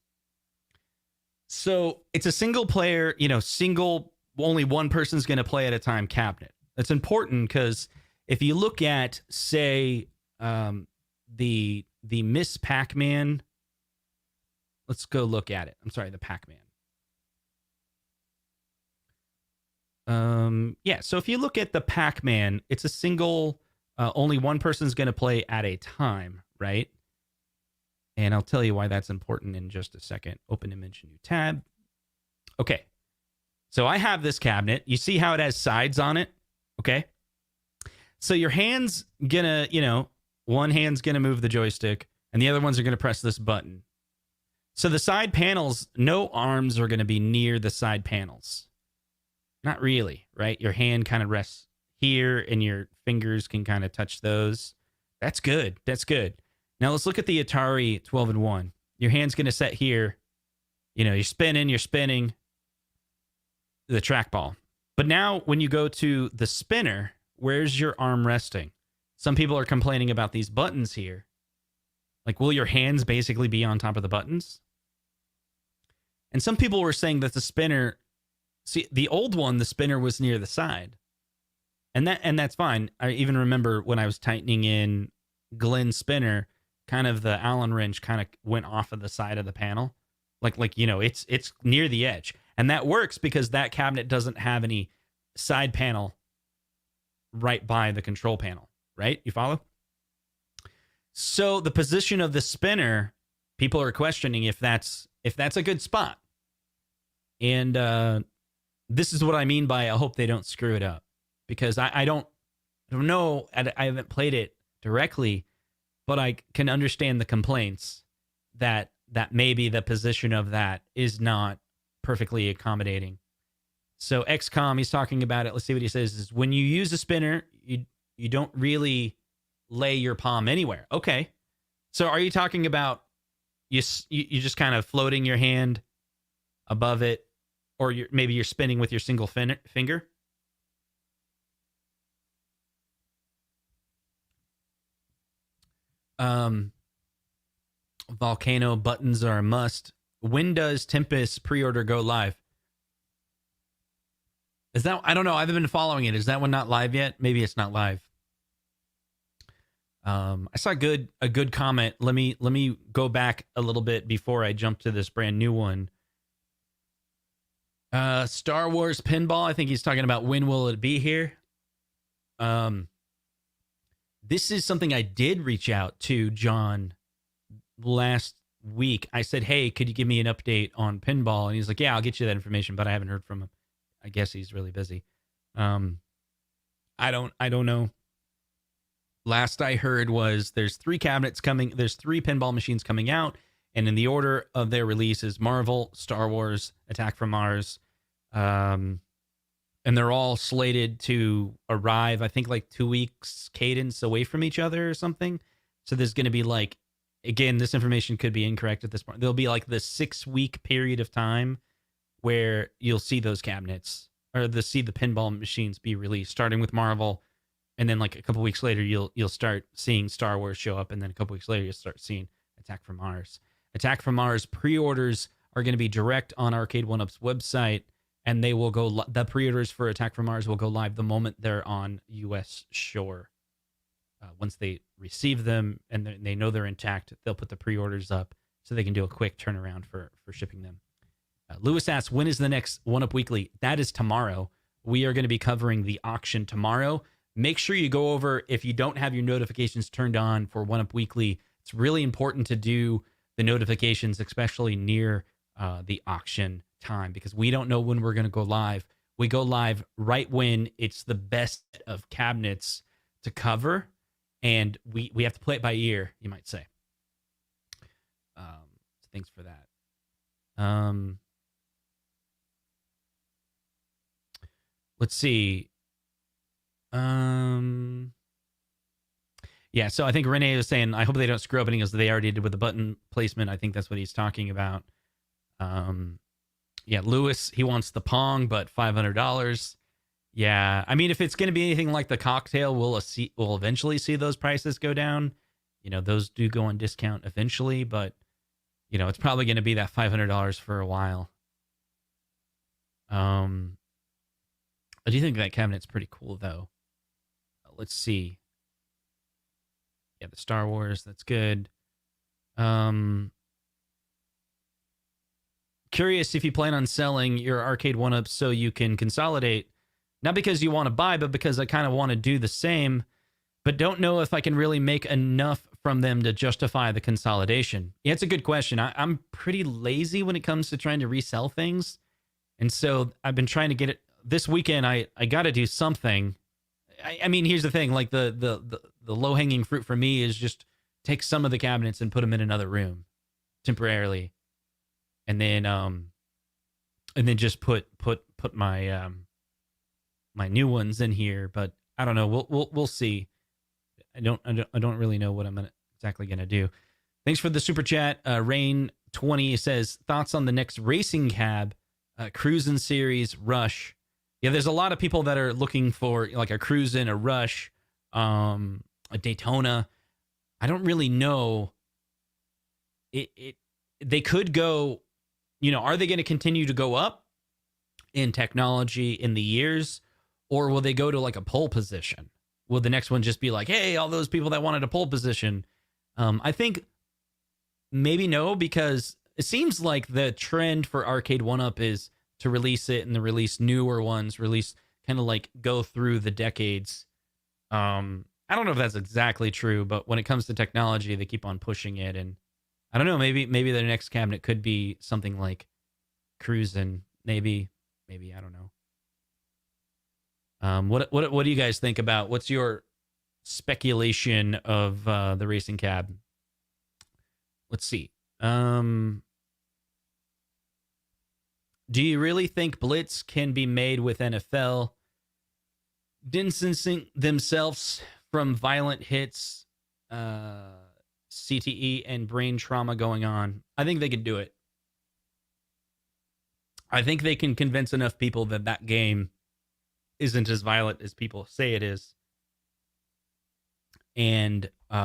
So it's a single player, only one person's going to play at a time cabinet. That's important because if you look at, say, the Miss Pacman, let's go look at it. I'm sorry, the Pacman. Yeah, so if you look at the Pacman, it's a single, only one person's going to play at a time, right? And I'll tell you why that's important in just a second. Open image, new tab. Okay, so I have this cabinet. You see how it has sides on it? Okay. So your hand's gonna, one hand's gonna move the joystick, and the other ones are gonna press this button. So the side panels, no arms are gonna be near the side panels. Not really, right? Your hand kind of rests here, and your fingers can kind of touch those. That's good. That's good. Now let's look at the Atari 12-in-1. Your hand's going to set here. You're spinning the trackball. But now when you go to the spinner, where's your arm resting? Some people are complaining about these buttons here. Like, will your hands basically be on top of the buttons? And some people were saying that the spinner, see, the old one, the spinner was near the side. And that's fine. I even remember when I was tightening in Glenn's spinner, kind of the Allen wrench kind of went off of the side of the panel. It's near the edge. And that works because that cabinet doesn't have any side panel right by the control panel, right? You follow? So the position of the spinner, people are questioning if that's a good spot. And this is what I mean by I hope they don't screw it up. Because I don't know, I haven't played it directly, but I can understand the complaints that maybe the position of that is not perfectly accommodating. So XCOM, he's talking about it. Let's see what he says. Is when you use a spinner, you don't really lay your palm anywhere. Okay. So are you talking about you just kind of floating your hand above it or maybe you're spinning with your single finger. Volcano buttons are a must. When does Tempest pre-order go live? Is that, I don't know. I haven't been following it. Is that one not live yet? Maybe it's not live. I saw a good comment. Let me go back a little bit before I jump to this brand new one. Star Wars Pinball. I think he's talking about when will it be here. This is something I did reach out to John last week. I said, hey, could you give me an update on pinball? And he's like, yeah, I'll get you that information, but I haven't heard from him. I guess he's really busy. I don't know. Last I heard was there's 3 cabinets coming. There's 3 pinball machines coming out, and in the order of their releases, Marvel, Star Wars, Attack from Mars, and they're all slated to arrive, I think, like 2 weeks cadence away from each other or something. So there's going to be like, again, this information could be incorrect at this point. There'll be like the 6-week period of time where you'll see those cabinets or see the pinball machines be released, starting with Marvel. And then like a couple weeks later, you'll start seeing Star Wars show up. And then a couple weeks later, you'll start seeing Attack from Mars. Attack from Mars pre-orders are going to be direct on Arcade1up's website. And they will go, the pre-orders for Attack from Mars will go live the moment they're on U.S. shore. Once they receive them and they know they're intact, they'll put the pre-orders up so they can do a quick turnaround for shipping them. Lewis asks, when is the next 1UP Weekly? That is tomorrow. We are going to be covering the auction tomorrow. Make sure you go over, if you don't have your notifications turned on for 1UP Weekly, it's really important to do the notifications, especially near the auction time, because we don't know when we're going to go live. We go live right when it's the best of cabinets to cover, and we have to play it by ear, you might say. So thanks for that. Let's see. Yeah, so I think Renee was saying, I hope they don't screw up anything as they already did with the button placement. I think that's what he's talking about. Yeah, Lewis, he wants the Pong, but $500. Yeah, I mean, if it's going to be anything like the cocktail, we'll eventually see those prices go down. You know, those do go on discount eventually, but, you know, it's probably going to be that $500 for a while. I do think that cabinet's pretty cool, though. Let's see. Yeah, the Star Wars, that's good. Curious if you plan on selling your Arcade1up so you can consolidate. Not because you want to buy, but because I kind of want to do the same, but don't know if I can really make enough from them to justify the consolidation. Yeah, it's a good question. I'm pretty lazy when it comes to trying to resell things. And so I've been trying to get it. This weekend, I got to do something. I mean, here's the thing. Like the low-hanging fruit for me is just take some of the cabinets and put them in another room temporarily. And then just put my my new ones in here, but I don't know. We'll see. I don't really know what I'm exactly gonna do. Thanks for the super chat. Rain20 says, thoughts on the next racing cab, Cruisin' Series Rush. Yeah, there's a lot of people that are looking for like a Cruisin', a Rush, a Daytona. I don't really know. They could go. You know, are they going to continue to go up in technology in the years, or will they go to like a pole position? Will the next one just be like, hey, all those people that wanted a pole position? I think maybe no, because it seems like the trend for Arcade1up is to release it and then release newer ones, release kind of like go through the decades. I don't know if that's exactly true, but when it comes to technology, they keep on pushing it, and I don't know. Maybe their next cabinet could be something like Cruisin'. Maybe I don't know. What do you guys think about? What's your speculation of the racing cab? Let's see. Do you really think Blitz can be made with NFL distancing themselves from violent hits? CTE and brain trauma going on. I think they could do it. I think they can convince enough people that that game isn't as violent as people say it is. And hey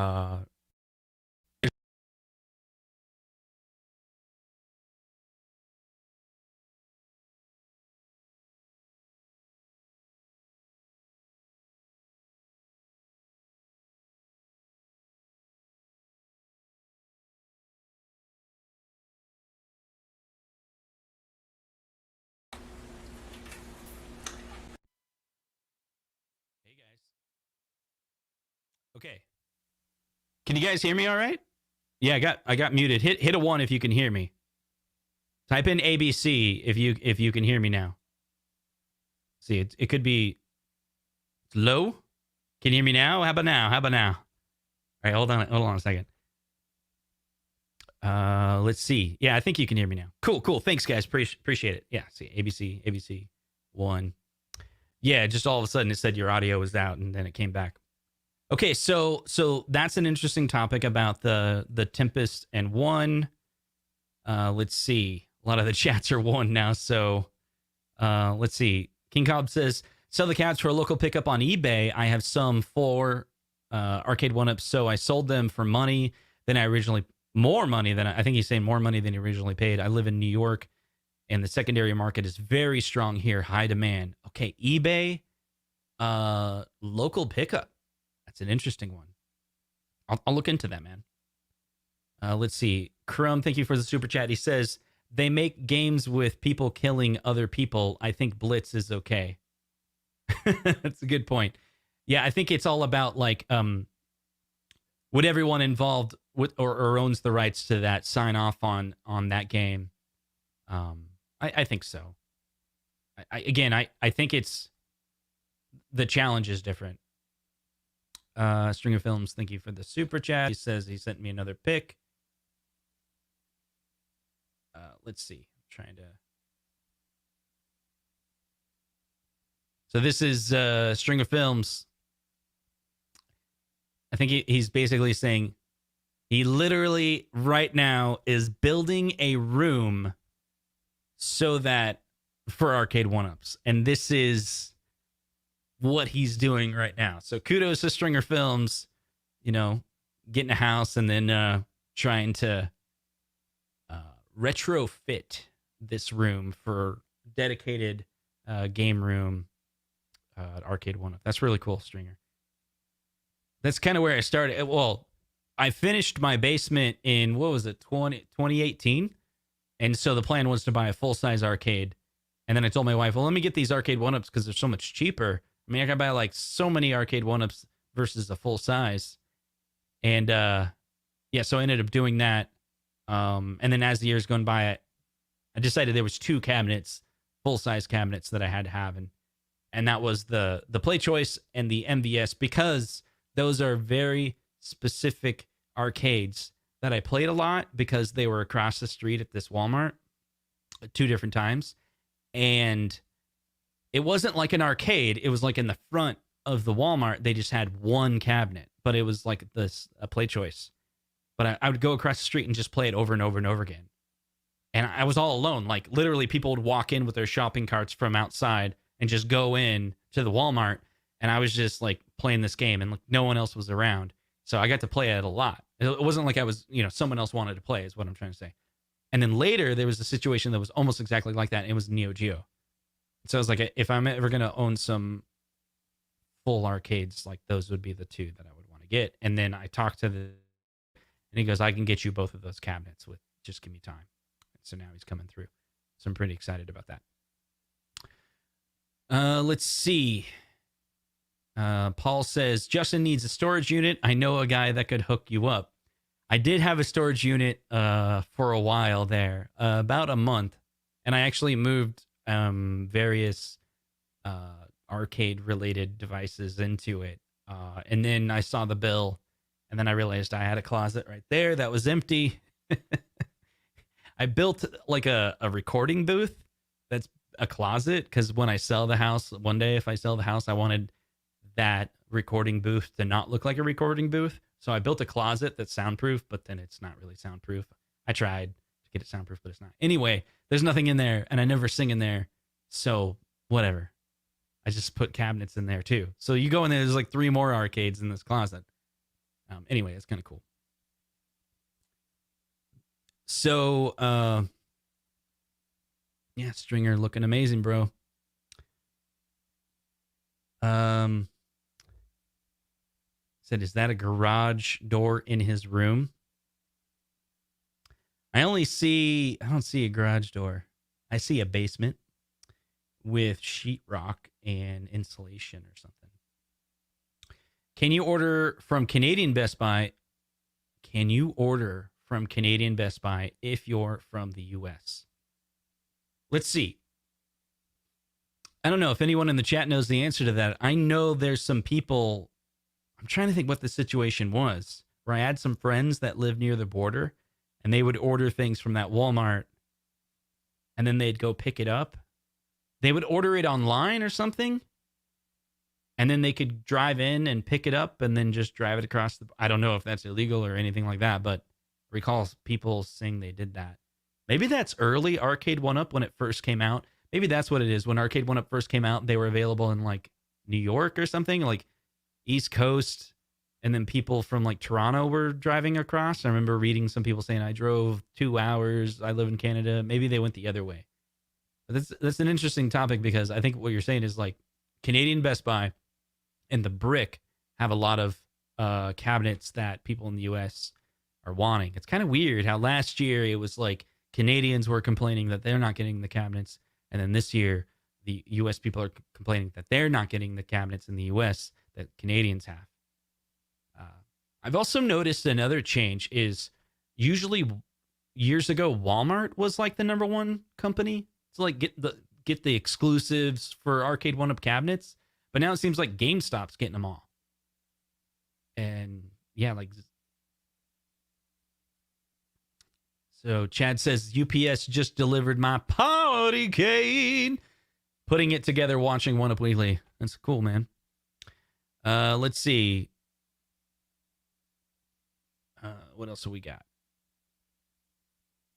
guys. Okay. Can you guys hear me all right? Yeah, I got muted. Hit a 1 if you can hear me. Type in ABC if you can hear me now. See, it could be low. Can you hear me now? How about now? All right, hold on a second. Let's see. Yeah, I think you can hear me now. Cool. Thanks, guys. Appreciate it. Yeah, see, ABC 1. Yeah, just all of a sudden it said your audio was out and then it came back. Okay, so that's an interesting topic about the Tempest and 1. Let's see. A lot of the chats are 1 now, so let's see. King Cobb says, sell the cats for a local pickup on eBay. I have some for Arcade1up, so I sold them for money. Then more money than I think he's saying more money than he originally paid. I live in New York, and the secondary market is very strong here, high demand. Okay, eBay, local pickup. That's an interesting one. I'll look into that, man. Let's see. Crumb, thank you for the super chat. He says, they make games with people killing other people. I think Blitz is okay. That's a good point. Yeah, I think it's all about like, would everyone involved with or owns the rights to that sign off on that game? I think so. I think it's the challenge is different. Stringer Films, thank you for the super chat. He says he sent me another pic. Let's see. I'm trying to. So this is Stringer Films. I think he's basically saying he literally right now is building a room so that for Arcade1ups. And this is what he's doing right now. So kudos to Stringer Films, getting a house and then trying to retrofit this room for dedicated game room at Arcade1up. That's really cool, Stringer. That's kind of where I started. Well, I finished my basement in, 2018? And so the plan was to buy a full-size arcade. And then I told my wife, well, let me get these Arcade1ups because they're so much cheaper. I mean, I could buy like so many Arcade1ups versus a full size. And so I ended up doing that. And then as the years gone by, I decided there was 2 cabinets, full-size cabinets that I had to have. And that was the Play Choice and the MVS, because those are very specific arcades that I played a lot because they were across the street at this Walmart 2 different times. And it wasn't like an arcade. It was like in the front of the Walmart. They just had 1 cabinet, but it was like a Play Choice. But I would go across the street and just play it over and over and over again. And I was all alone. Like literally people would walk in with their shopping carts from outside and just go in to the Walmart. And I was just like playing this game and like no one else was around. So I got to play it a lot. It wasn't like I was, someone else wanted to play is what I'm trying to say. And then later there was a situation that was almost exactly like that. And it was Neo Geo. So I was like, if I'm ever going to own some full arcades, like those would be the 2 that I would want to get. And then I talked to and he goes, I can get you both of those cabinets with just give me time. So now he's coming through. So I'm pretty excited about that. Let's see. Paul says, Justin needs a storage unit. I know a guy that could hook you up. I did have a storage unit for a while there, about a month. And I actually moved various arcade-related devices into it. And then I saw the bill, and then I realized I had a closet right there that was empty. I built like a recording booth that's a closet, because when I sell the house, one day if I sell the house, I wanted that recording booth to not look like a recording booth. So I built a closet that's soundproof, but then it's not really soundproof. I tried to get it soundproof, but it's not. Anyway, there's nothing in there, and I never sing in there, so whatever. I just put cabinets in there too. So you go in there, there's like 3 more arcades in this closet. Anyway, it's kind of cool. So, yeah, Stringer looking amazing, bro. Said, is that a garage door in his room? I don't see a garage door. I see a basement with sheetrock and insulation or something. Can you order from Canadian Best Buy? Can you order from Canadian Best Buy if you're from the US? Let's see. I don't know if anyone in the chat knows the answer to that. I know there's some people. I'm trying to think what the situation was, where I had some friends that live near the border, and they would order things from that Walmart, and then they'd go pick it up. They would order it online or something, and then they could drive in and pick it up and then just drive it across the... I don't know if that's illegal or anything like that, but I recall people saying they did that. Maybe that's early Arcade1up when it first came out. Maybe that's what it is. When Arcade1up first came out, they were available in like New York or something, like East Coast, and then people from like Toronto were driving across. I remember reading some people saying, I drove 2 hours. I live in Canada. Maybe they went the other way. But that's an interesting topic, because I think what you're saying is like Canadian Best Buy and the Brick have a lot of cabinets that people in the US are wanting. It's kind of weird how last year it was like Canadians were complaining that they're not getting the cabinets. And then this year, the US people are complaining that they're not getting the cabinets in the US that Canadians have. I've also noticed another change is usually years ago, Walmart was like the number one company to like get the exclusives for Arcade1up cabinets. But now it seems like GameStop's getting them all. And yeah, like... So Chad says, UPS just delivered my party cane. Putting it together, watching One Up Weekly. That's cool, man. Let's see. What else have we got?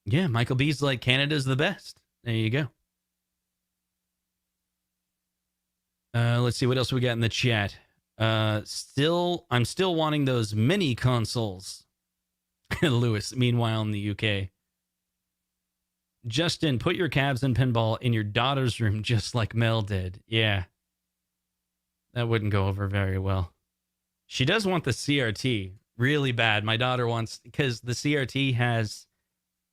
Yeah, Michael B's like, Canada's the best. There you go. Let's see what else we got in the chat. I'm still wanting those mini consoles. Lewis, meanwhile in the UK. Justin, put your cabs and pinball in your daughter's room just like Mel did. Yeah. That wouldn't go over very well. She does want the CRT really bad. My daughter wants, because the CRT has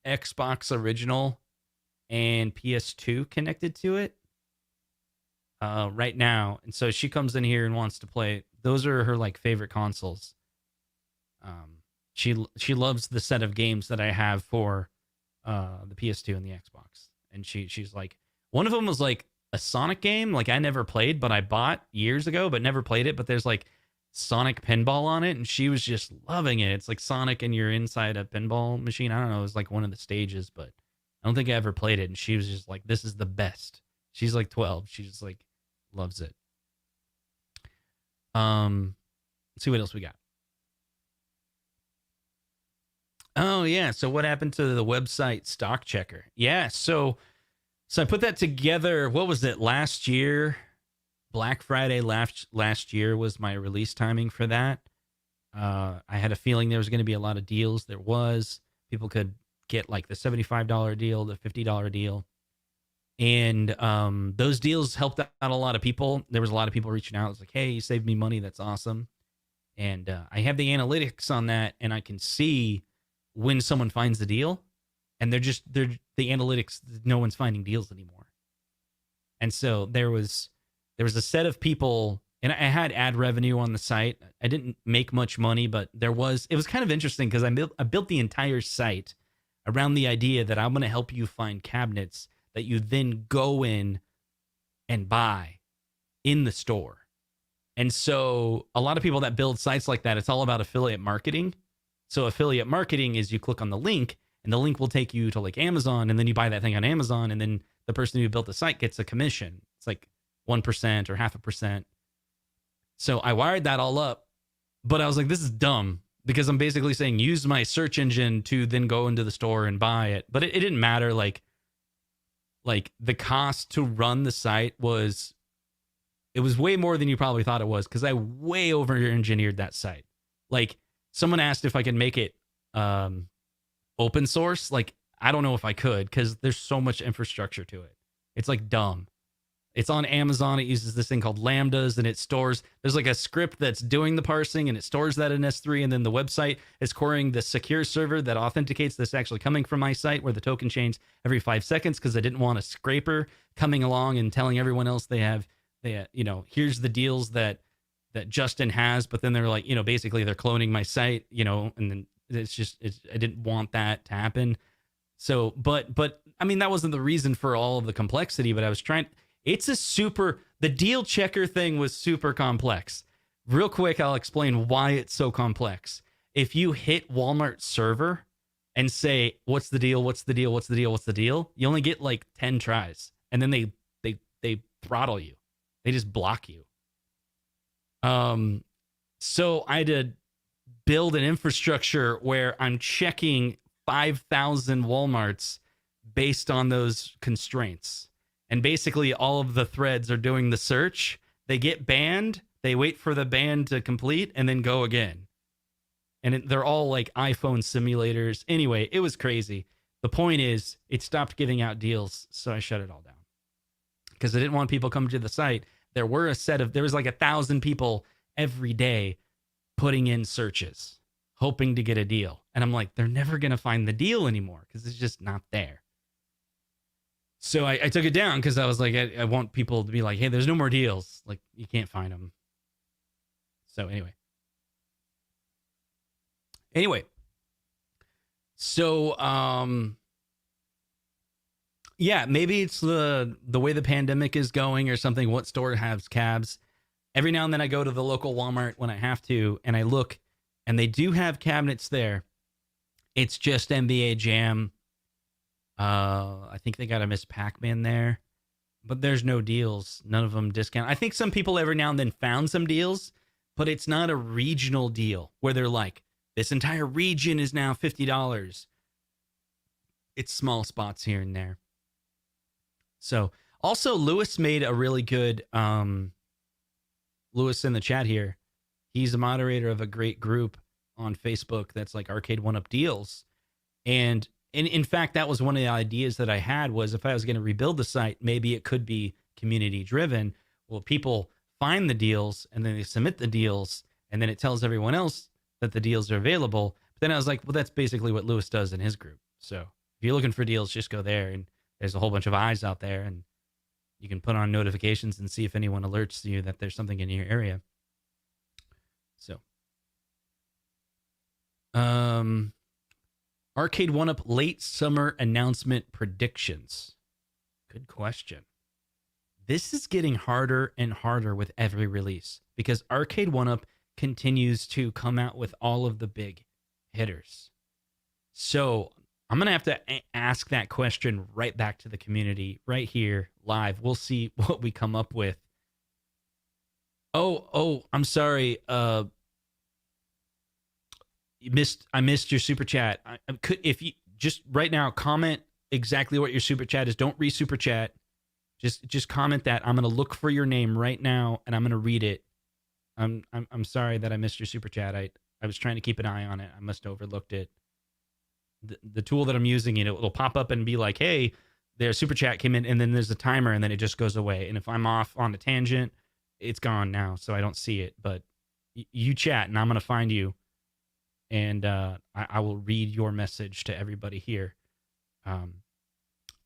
Xbox Original and PS2 connected to it right now. And so she comes in here and wants to play. Those are her like favorite consoles. She loves the set of games that I have for the PS2 and the Xbox. And she's like, one of them was like a Sonic game, like I never played, but I bought years ago, but never played it. But there's like Sonic pinball on it, and she was just loving it. It's like Sonic and you're inside a pinball machine. I don't know, it was like one of the stages, but I don't think I ever played it. And she was just like, this is the best. She's like 12. She just like loves it. Let's see what else we got. Oh yeah, so what happened to the website Stock Checker? Yeah, so I put that together. What was it, last year? Black Friday last year was my release timing for that. I had a feeling there was going to be a lot of deals. There was. People could get like the $75 deal, the $50 deal. And those deals helped out a lot of people. There was a lot of people reaching out. It was like, hey, you saved me money. That's awesome. And I have the analytics on that, and I can see when someone finds the deal, and they're the analytics, no one's finding deals anymore. And so there was a set of people, and I had ad revenue on the site. I didn't make much money, but it was kind of interesting because I built the entire site around the idea that I'm going to help you find cabinets that you then go in and buy in the store. And so a lot of people that build sites like that, it's all about affiliate marketing. So affiliate marketing is you click on the link, and the link will take you to like Amazon, and then you buy that thing on Amazon, and then the person who built the site gets a commission. It's like 1% or 0.5%. So I wired that all up, but I was like, this is dumb. because I'm basically saying use my search engine to then go into the store and buy it. But it didn't matter. Like the cost to run the site was way more than you probably thought it was, because I way over engineered that site. Like, someone asked if I could make it open source. Like, I don't know if I could, because there's so much infrastructure to it. It's like dumb. It's on Amazon. It uses this thing called Lambdas, and it stores, there's like a script that's doing the parsing, and it stores that in S3, and then the website is querying the secure server that authenticates this actually coming from my site, where the token changes every 5 seconds, because I didn't want a scraper coming along and telling everyone else here's the deals that Justin has, but then they're like, basically they're cloning my site, and then I didn't want that to happen. So, but I mean, that wasn't the reason for all of the complexity, but I was trying. The deal checker thing was super complex. Real quick, I'll explain why it's so complex. If you hit Walmart server and say, what's the deal? What's the deal? What's the deal? What's the deal? You only get like 10 tries, and then they throttle you. They just block you. So I had to build an infrastructure where I'm checking 5,000 Walmarts based on those constraints. And basically all of the threads are doing the search. They get banned. They wait for the ban to complete and then go again. And they're all like iPhone simulators. Anyway, it was crazy. The point is, it stopped giving out deals. So I shut it all down, because I didn't want people coming to the site. There was like 1,000 people every day putting in searches, hoping to get a deal. And I'm like, they're never going to find the deal anymore, because it's just not there. So I took it down, because I was like, I want people to be like, hey, there's no more deals. Like, you can't find them. So anyway. So, yeah, maybe it's the way the pandemic is going or something. What store has cabs? Every now and then I go to the local Walmart when I have to, and I look, and they do have cabinets there. It's just NBA Jam. I think they got a Miss Pacman there, but there's no deals. None of them discount. I think some people every now and then found some deals, but it's not a regional deal where they're like, this entire region is now $50. It's small spots here and there. So also Lewis made a really good, Lewis in the chat here. He's a moderator of a great group on Facebook that's like Arcade1up deals. And in fact, that was one of the ideas that I had, was if I was going to rebuild the site, maybe it could be community driven. Well, people find the deals and then they submit the deals, and then it tells everyone else that the deals are available. But then I was like, well, that's basically what Lewis does in his group. So if you're looking for deals, just go there, and there's a whole bunch of eyes out there, and you can put on notifications and see if anyone alerts you that there's something in your area. So, Arcade1up late summer announcement predictions. Good question. This is getting harder and harder with every release, because Arcade1up continues to come out with all of the big hitters. So I'm going to have to ask that question right back to the community right here live. We'll see what we come up with. Oh, I'm sorry. I missed your super chat. If you just right now comment exactly what your super chat is. Don't re-super chat. Just comment that. I'm going to look for your name right now, and I'm going to read it. I'm sorry that I missed your super chat. I was trying to keep an eye on it. I must have overlooked it. The tool that I'm using, it'll pop up and be like, hey, their super chat came in, and then there's a timer, and then it just goes away. And if I'm off on a tangent, it's gone now, so I don't see it. But you chat, and I'm going to find you, and I will read your message to everybody here.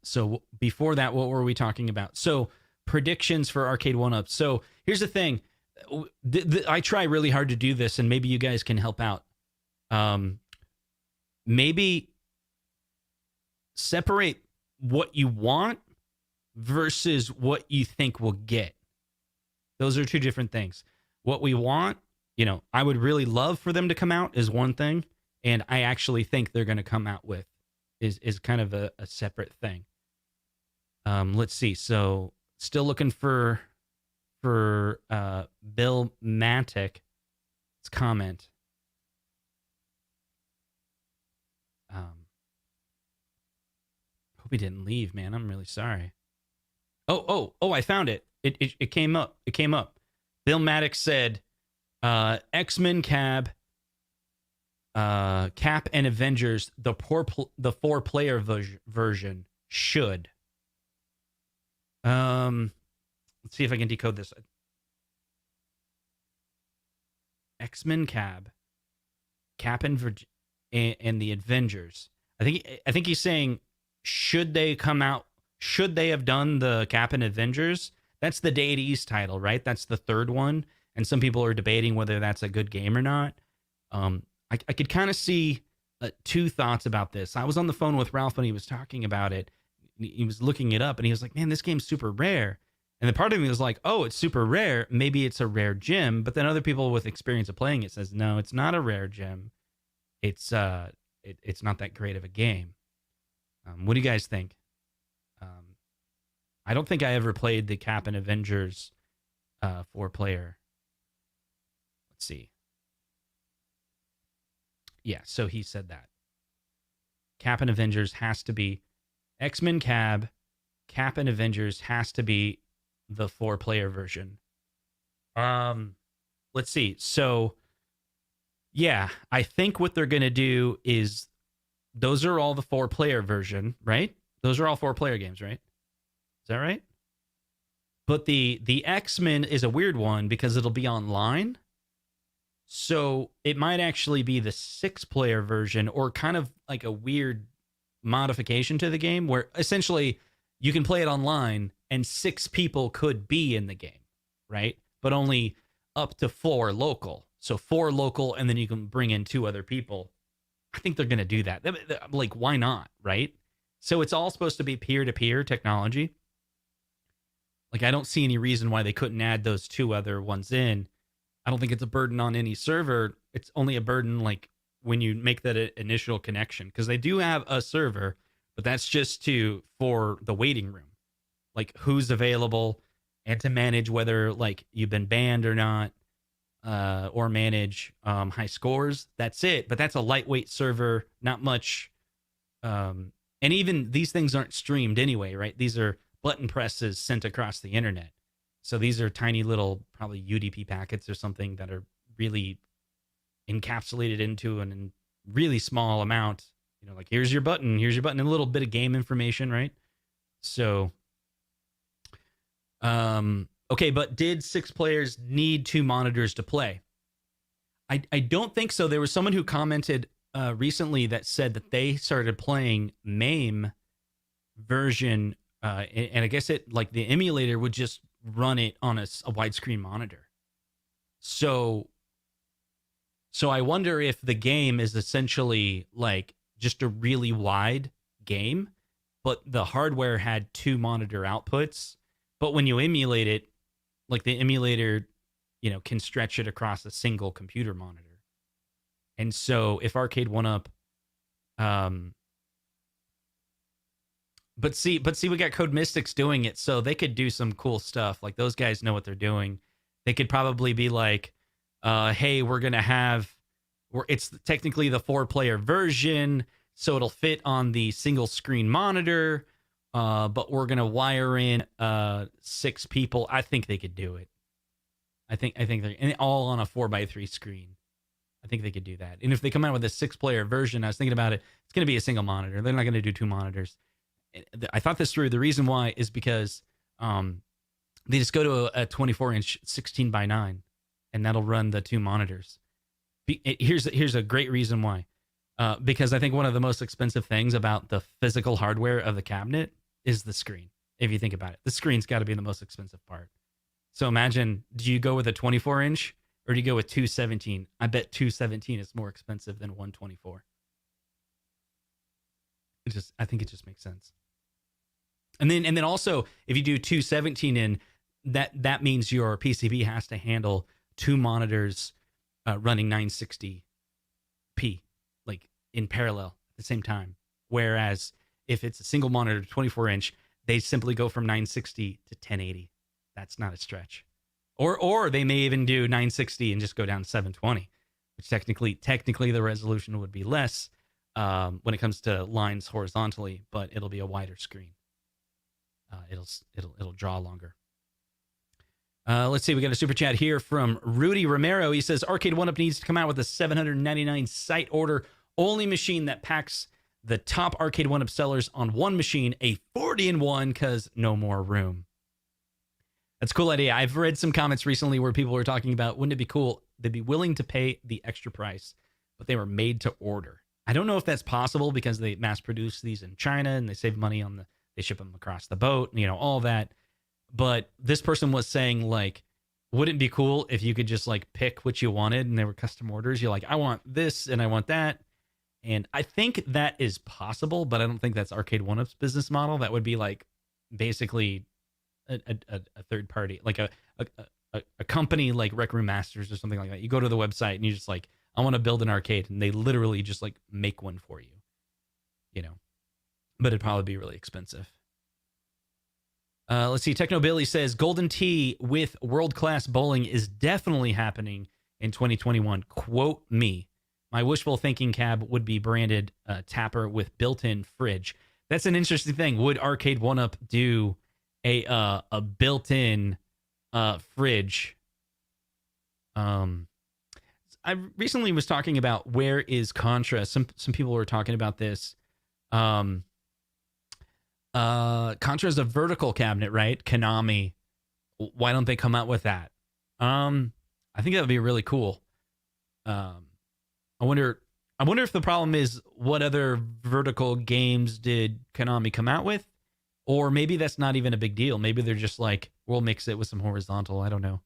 So before that, what were we talking about? So predictions for Arcade1up. So here's the thing. I try really hard to do this, and maybe you guys can help out. Maybe separate what you want versus what you think we'll get. Those are two different things. What we want, I would really love for them to come out is one thing, and I actually think they're going to come out with is kind of a separate thing. Let's see. So still looking for Bill Matic. Let's comment. Hope he didn't leave, man. I'm really sorry. Oh! I found it. It came up. It came up. Bill Maddox said, X-Men, Cap, and Avengers, the 4-player version should. Let's see if I can decode this. X-Men, Cap, and the Avengers. I think he's saying, should they come out? Should they have done the Cap and Avengers? That's the Day at Ease title, right? That's the third one, and some people are debating whether that's a good game or not. I could kind of see two thoughts about this. I was on the phone with Ralph when he was talking about it. He was looking it up, and he was like, "Man, this game's super rare." And the part of me was like, "Oh, it's super rare. Maybe it's a rare gem." But then other people with experience of playing it says, "No, it's not a rare gem. It's not that great of a game." What do you guys think? I don't think I ever played the Cap and Avengers 4-player. Let's see. Yeah, so he said that. Cap and Avengers has to be X-Men Cap and Avengers has to be the 4-player version. Let's see. So, yeah, I think what they're going to do is those are all the 4-player version, right? Those are all 4-player games, right? Is that right? But the X-Men is a weird one because it'll be online. So it might actually be the 6-player version or kind of like a weird modification to the game where essentially you can play it online and 6 people could be in the game, right? But only up to 4 local. So 4 local, and then you can bring in 2 other people. I think they're going to do that. Like, why not, right? So it's all supposed to be peer-to-peer technology. Like, I don't see any reason why they couldn't add those 2 other ones in. I don't think it's a burden on any server. It's only a burden, like, when you make that initial connection. Because they do have a server, but that's just for the waiting room. Like, who's available and to manage whether, like, you've been banned or not. Or manage high scores. That's it. But that's a lightweight server. Not much. And even these things aren't streamed anyway, right? These are button presses sent across the internet. So these are tiny little, probably UDP packets or something that are really encapsulated into a really small amount. You know, like here's your button, and a little bit of game information, right? So, okay, but did 6 players need 2 monitors to play? I don't think so. There was someone who commented recently that said that they started playing MAME version, and I guess it like the emulator would just run it on a widescreen monitor. So I wonder if the game is essentially like just a really wide game, but the hardware had 2 monitor outputs. But when you emulate it, like the emulator, you know, can stretch it across a single computer monitor. And so if Arcade1up, but see, we got Code Mystics doing it, so they could do some cool stuff. Like those guys know what they're doing. They could probably be like, hey, it's technically the 4-player version, so it'll fit on the single screen monitor. But we're gonna wire in 6 people. I think they could do it. I think they're and all on a 4x3 screen. I think they could do that. And if they come out with a 6-player version, I was thinking about it. It's gonna be a single monitor. They're not gonna do 2 monitors. I thought this through. The reason why is because they just go to a 24-inch 16:9, and that'll run the 2 monitors. Here's a great reason why. Because I think one of the most expensive things about the physical hardware of the cabinet is the screen. If you think about it, the screen's got to be the most expensive part. So imagine, do you go with a 24-inch or do you go with 217? I bet 217 is more expensive than 124. I think it just makes sense. And then also, if you do 217 in, that means your PCB has to handle 2 monitors running 960p, like in parallel at the same time. Whereas if it's a single monitor, 24-inch, they simply go from 960 to 1080. That's not a stretch. Or they may even do 960 and just go down to 720, which technically the resolution would be less. when it comes to lines horizontally, but it'll be a wider screen. It'll draw longer. Let's see. We got a super chat here from Rudy Romero. He says Arcade1up needs to come out with a $799 site order only machine that packs the top Arcade1up sellers on one machine, a 40-in-1, because no more room. That's a cool idea. I've read some comments recently where people were talking about, wouldn't it be cool? They'd be willing to pay the extra price, but they were made to order. I don't know if that's possible because they mass produce these in China and they save money on they ship them across the boat, all that. But this person was saying, like, wouldn't it be cool if you could just like pick what you wanted and they were custom orders? You're like, I want this and I want that. And I think that is possible, but I don't think that's Arcade1up's business model. That would be like basically a third party, like a company like Rec Room Masters or something like that. You go to the website and you just like, I want to build an arcade, and they literally just like make one for you, but it'd probably be really expensive. Let's see. Techno Billy says Golden Tee with world-class bowling is definitely happening in 2021. Quote me. My wishful thinking cab would be branded Tapper with built-in fridge. That's an interesting thing. Would Arcade1up do a built-in fridge? I recently was talking about where is Contra. Some people were talking about this. Contra is a vertical cabinet, right? Konami. Why don't they come out with that? I think that would be really cool. I wonder if the problem is what other vertical games did Konami come out with, or maybe that's not even a big deal. Maybe they're just like, we'll mix it with some horizontal. I don't know.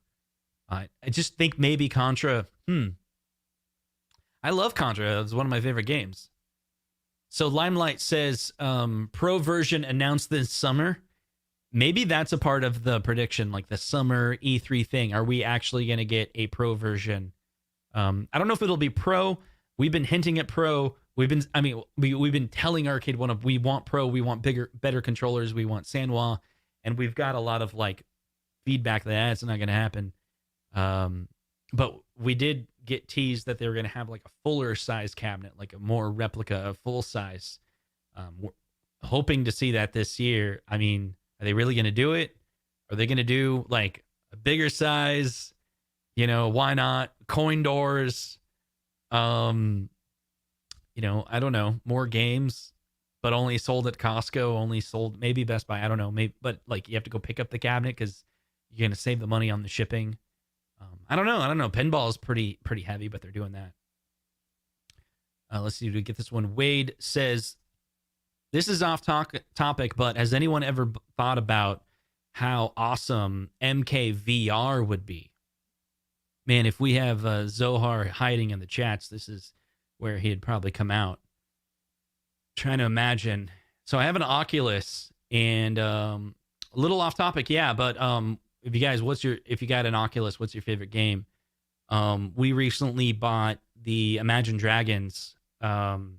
I just think maybe Contra. I love Contra. It's one of my favorite games. So Limelight says pro version announced this summer. Maybe that's a part of the prediction, like the summer E3 thing. Are we actually going to get a pro version? I don't know if it'll be pro. We've been hinting at pro. We've been telling Arcade1up we want pro. We want better controllers. We want Sanwa, and we've got a lot of like feedback that it's not going to happen. But we did get teased that they were going to have like a fuller size cabinet, like a more replica of full size. We're hoping to see that this year. I mean, are they really going to do it? Are they going to do like a bigger size? Why not? Coin doors. I don't know. More games, but only sold at Costco, only sold maybe Best Buy. I don't know. Maybe, but like you have to go pick up the cabinet because you're going to save the money on the shipping. I don't know. Pinball is pretty heavy, but they're doing that. Let's see. To get this one, Wade says, this is off topic, but has anyone ever thought about how awesome MKVR would be? Man, if we have Zohar hiding in the chats, this is where he'd probably come out. Trying to imagine. So I have an Oculus, and a little off topic, yeah, but if you guys, if you got an Oculus, what's your favorite game? We recently bought the Imagine Dragons soundtrack.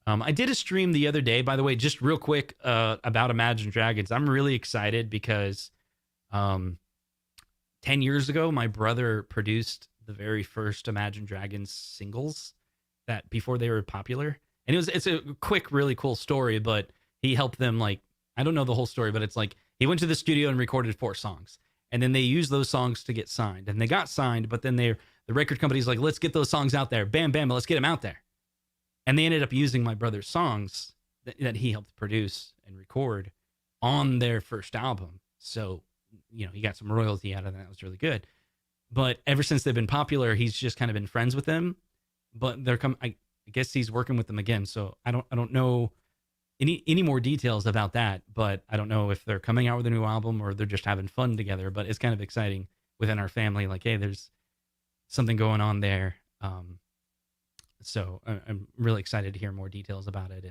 I did a stream the other day, by the way, just real quick about Imagine Dragons. I'm really excited because 10 years ago, my brother produced the very first Imagine Dragons singles that before they were popular. And it's a quick, really cool story, but he helped them, like, I don't know the whole story, but it's like he went to the studio and recorded 4 songs. And then they used those songs to get signed. And they got signed, but then the record company's like, let's get those songs out there. Bam, bam, let's get them out there. And they ended up using my brother's songs that he helped produce and record on their first album. So, he got some royalty out of that. That was really good. But ever since they've been popular, he's just kind of been friends with them. But I guess he's working with them again. So I don't know any more details about that, but I don't know if they're coming out with a new album or they're just having fun together. But it's kind of exciting within our family. Like, hey, there's something going on there. So I'm really excited to hear more details about it.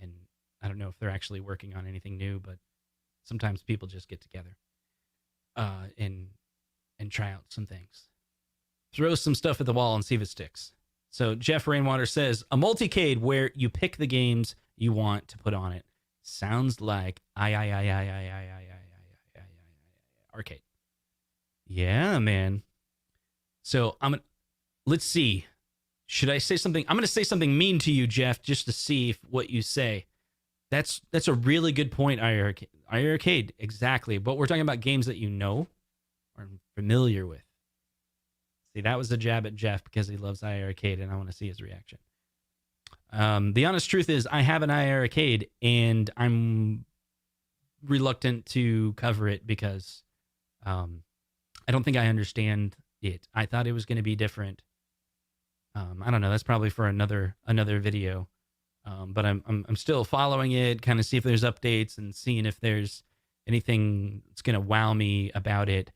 And I don't know if they're actually working on anything new, but sometimes people just get together and try out some things. Throw some stuff at the wall and see if it sticks. So Jeff Rainwater says, a multicade where you pick the games you want to put on it. Sounds like arcade. Yeah, man. So let's see. Should I say something? I'm going to say something mean to you, Jeff, just to see what you say. That's a really good point, Arcade. Exactly. But we're talking about games that you know or familiar with. See, that was a jab at Jeff because he loves Arcade, and I want to see his reaction. The honest truth is I have an Arcade, and I'm reluctant to cover it because I don't think I understand it. I thought it was going to be different. I don't know. That's probably for another video. But I'm still following it, kind of see if there's updates and seeing if there's anything that's going to wow me about it.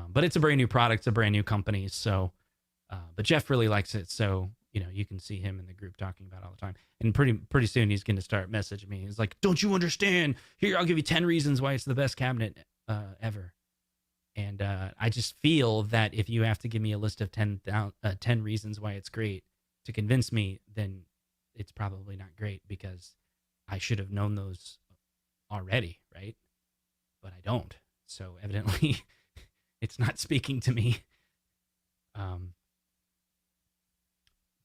But it's a brand new product, it's a brand new company. So, but Jeff really likes it. So, you can see him in the group talking about it all the time. And pretty soon he's going to start messaging me. He's like, don't you understand? Here, I'll give you 10 reasons why it's the best cabinet ever. And I just feel that if you have to give me a list of 10 reasons why it's great to convince me, then it's probably not great because I should have known those already, right? But I don't. So evidently it's not speaking to me.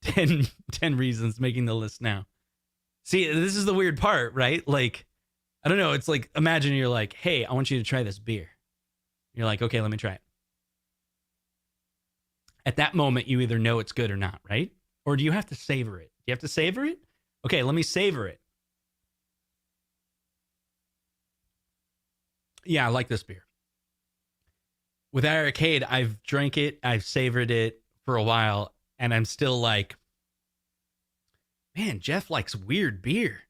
10 reasons making the list now. See, this is the weird part, right? Like, I don't know. It's like, imagine you're like, hey, I want you to try this beer. You're like, okay, let me try it. At that moment, you either know it's good or not, right? Or do you have to savor it? Do you have to savor it? Okay, let me savor it. Yeah, I like this beer. With Arcade, I've drank it, I've savored it for a while, and I'm still like, man, Jeff likes weird beer.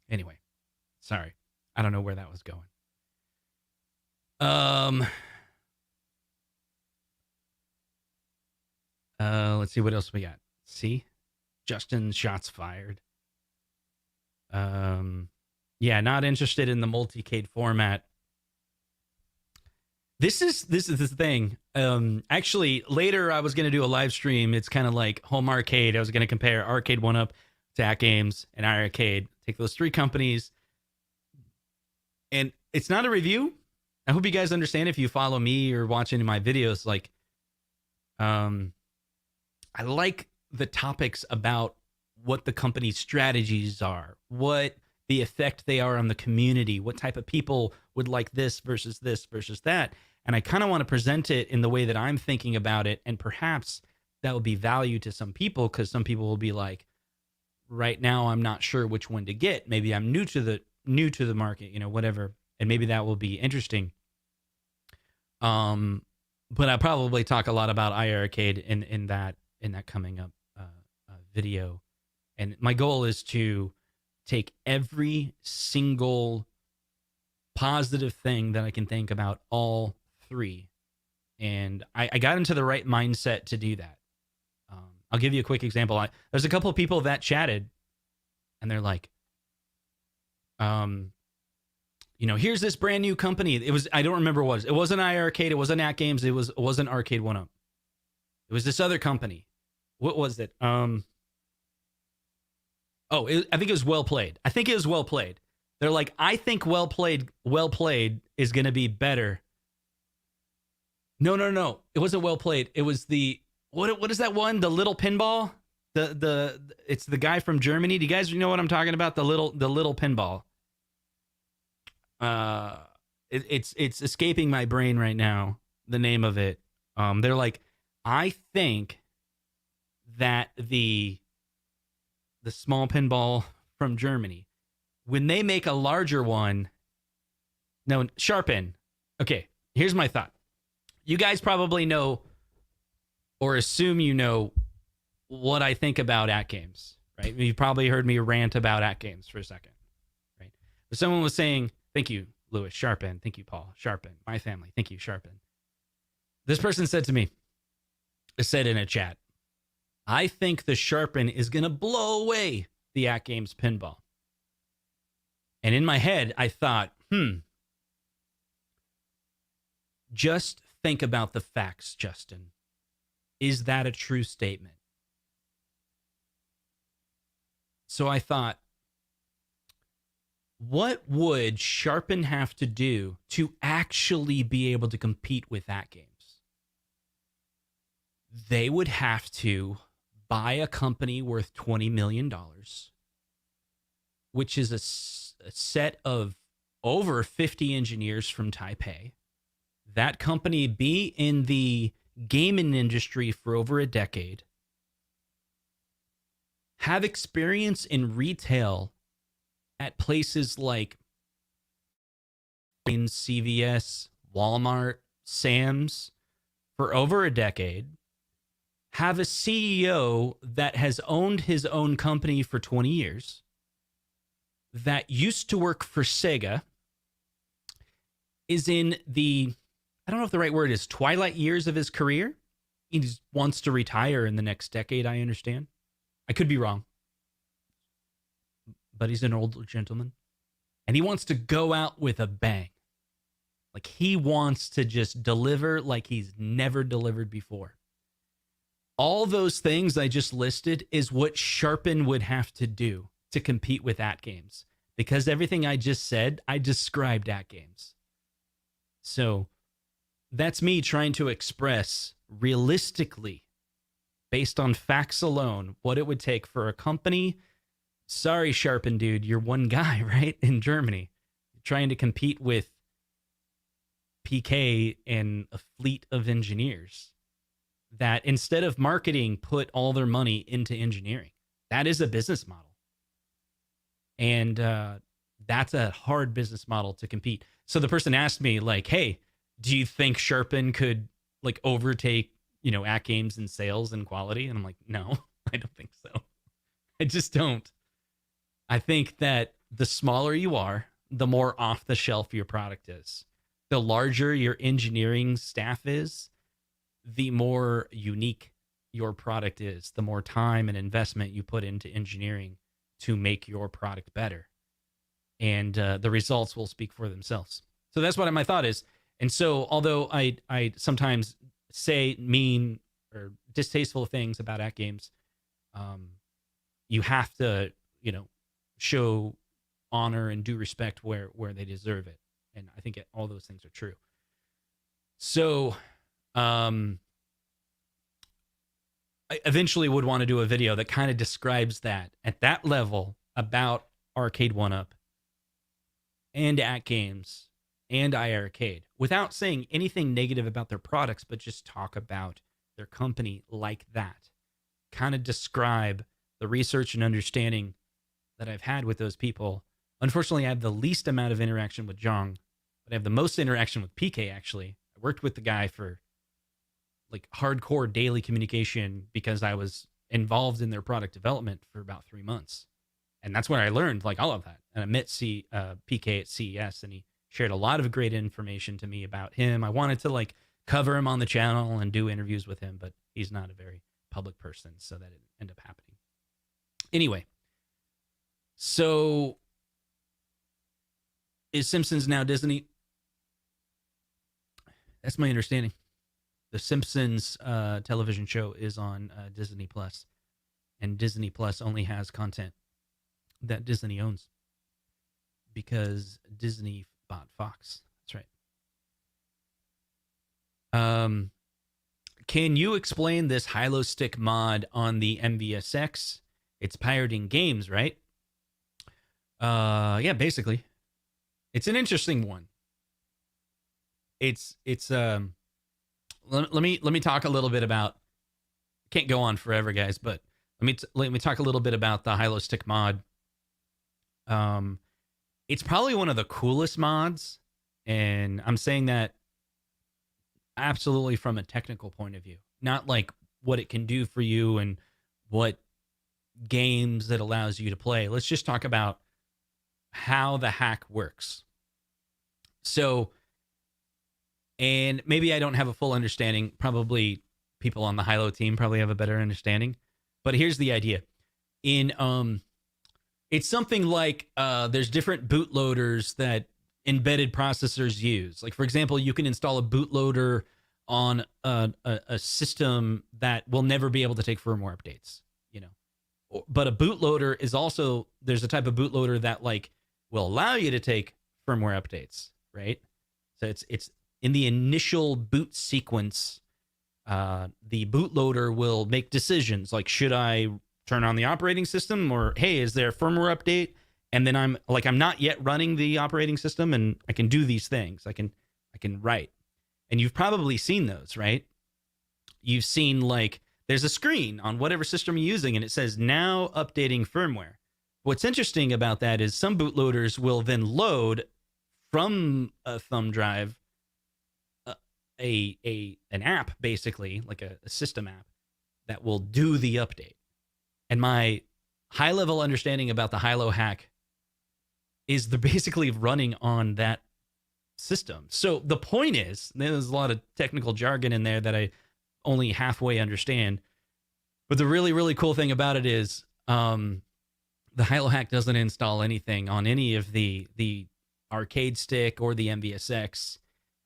Anyway, sorry. I don't know where that was going. Let's see what else we got. See? Justin shots fired. Yeah, not interested in the multicade format. This is the thing. Actually, later I was going to do a live stream. It's kind of like Home Arcade. I was going to compare Arcade1up to AtGames and Arcade. Take those three companies. And it's not a review. I hope you guys understand if you follow me or watch any of my videos. Like, I like the topics about what the company's strategies are, what the effect they are on the community, what type of people would like this versus that. And I kind of want to present it in the way that I'm thinking about it. And perhaps that will be value to some people because some people will be like, right now, I'm not sure which one to get. Maybe I'm new to the market, whatever. And maybe that will be interesting. But I'll probably talk a lot about Arcade in that coming up video. And my goal is to take every single positive thing that I can think about all three. And I got into the right mindset to do that. I'll give you a quick example. There's a couple of people that chatted and they're like, here's this brand new company. I don't remember what it was. It wasn't Arcade. It wasn't AtGames. It wasn't Arcade1up. It was this other company. What was it? I think it was Well Played. They're like, I think Well Played is going to be better. No. It wasn't Well Played. It was what is that one? The little pinball? It's the guy from Germany. Do you guys know what I'm talking about? The little pinball. It's escaping my brain right now, the name of it. They're like, I think that the small pinball from Germany, when they make a larger one, no, Sharpen. Okay, here's my thought. You guys probably know or assume you know what I think about AtGames, right? You've probably heard me rant about AtGames for a second, right? But someone was saying, thank you, Lewis, Sharpen. Thank you, Paul, Sharpen. My family, thank you, Sharpen. This person said to me, said in a chat, I think the Sharpen is going to blow away the AtGames pinball. And in my head, I thought, just think about the facts, Justin. Is that a true statement? So I thought, what would Sharpen have to do to actually be able to compete with AtGames? They would have to buy a company worth $20 million, which is a set of over 50 engineers from Taipei. That company be in the gaming industry for over a decade, have experience in retail at places like CVS, Walmart, Sam's for over a decade, have a CEO that has owned his own company for 20 years, that used to work for Sega, is in the, I don't know if the right word is twilight years of his career. He wants to retire in the next decade, I understand. I could be wrong. But he's an older gentleman. And he wants to go out with a bang. Like, he wants to just deliver like he's never delivered before. All those things I just listed is what Sharpen would have to do to compete with AtGames. Because everything I just said, I described AtGames. So that's me trying to express realistically, based on facts alone, what it would take for a company. Sorry, Sharpen dude, you're one guy, right? In Germany, trying to compete with PK and a fleet of engineers that, instead of marketing, put all their money into engineering. That is a business model. And that's a hard business model to compete. So the person asked me, like, hey, do you think Sharpen could, like, overtake, AtGames in sales and quality? And I'm like, no, I don't think so. I just don't. I think that the smaller you are, the more off the shelf your product is. The larger your engineering staff is, the more unique your product is, the more time and investment you put into engineering to make your product better. And the results will speak for themselves. So that's what my thought is. And so, although I sometimes say mean or distasteful things about AtGames, you have to, show honor and due respect where they deserve it. And I think all those things are true. So, I eventually would want to do a video that kind of describes that at that level about Arcade1up and AtGames and iArcade, without saying anything negative about their products, but just talk about their company like that. Kind of describe the research and understanding that I've had with those people. Unfortunately, I have the least amount of interaction with Zhang, but I have the most interaction with PK, actually. I worked with the guy for like hardcore daily communication because I was involved in their product development for about 3 months. And that's where I learned like all of that. And I met PK at CES, and he shared a lot of great information to me about him. I wanted to like cover him on the channel and do interviews with him, but he's not a very public person, so that didn't end up happening. Anyway, so is Simpsons now Disney? That's my understanding. The Simpsons television show is on Disney Plus, and Disney Plus only has content that Disney owns because Disney bought Fox. That's right. Can you explain this high-low stick mod on the MVSX? It's pirating games, right? Yeah, basically. It's an interesting one. Let me talk a little bit about, can't go on forever, guys, but let me talk a little bit about the high-low stick mod. It's probably one of the coolest mods, and I'm saying that absolutely from a technical point of view, not like what it can do for you and what games it allows you to play. Let's just talk about how the hack works. So, and maybe I don't have a full understanding. Probably people on the high-low team probably have a better understanding. But here's the idea. It's something like there's different bootloaders that embedded processors use. Like, for example, you can install a bootloader on a system that will never be able to take firmware updates, But a bootloader is also, there's a type of bootloader that like will allow you to take firmware updates, right? So it's in the initial boot sequence, the bootloader will make decisions like, should I turn on the operating system, or hey, is there a firmware update? And then I'm not yet running the operating system, and I can do these things. I can write. And you've probably seen those, right? You've seen like there's a screen on whatever system you're using, and it says now updating firmware. What's interesting about that is some bootloaders will then load from a thumb drive an app, basically like a system app that will do the update. And my high level understanding about the high-low hack is they're basically running on that system. So the point is, there's a lot of technical jargon in there that I only halfway understand. But the really, really cool thing about it is the high-low hack doesn't install anything on any of the arcade stick or the MVSX.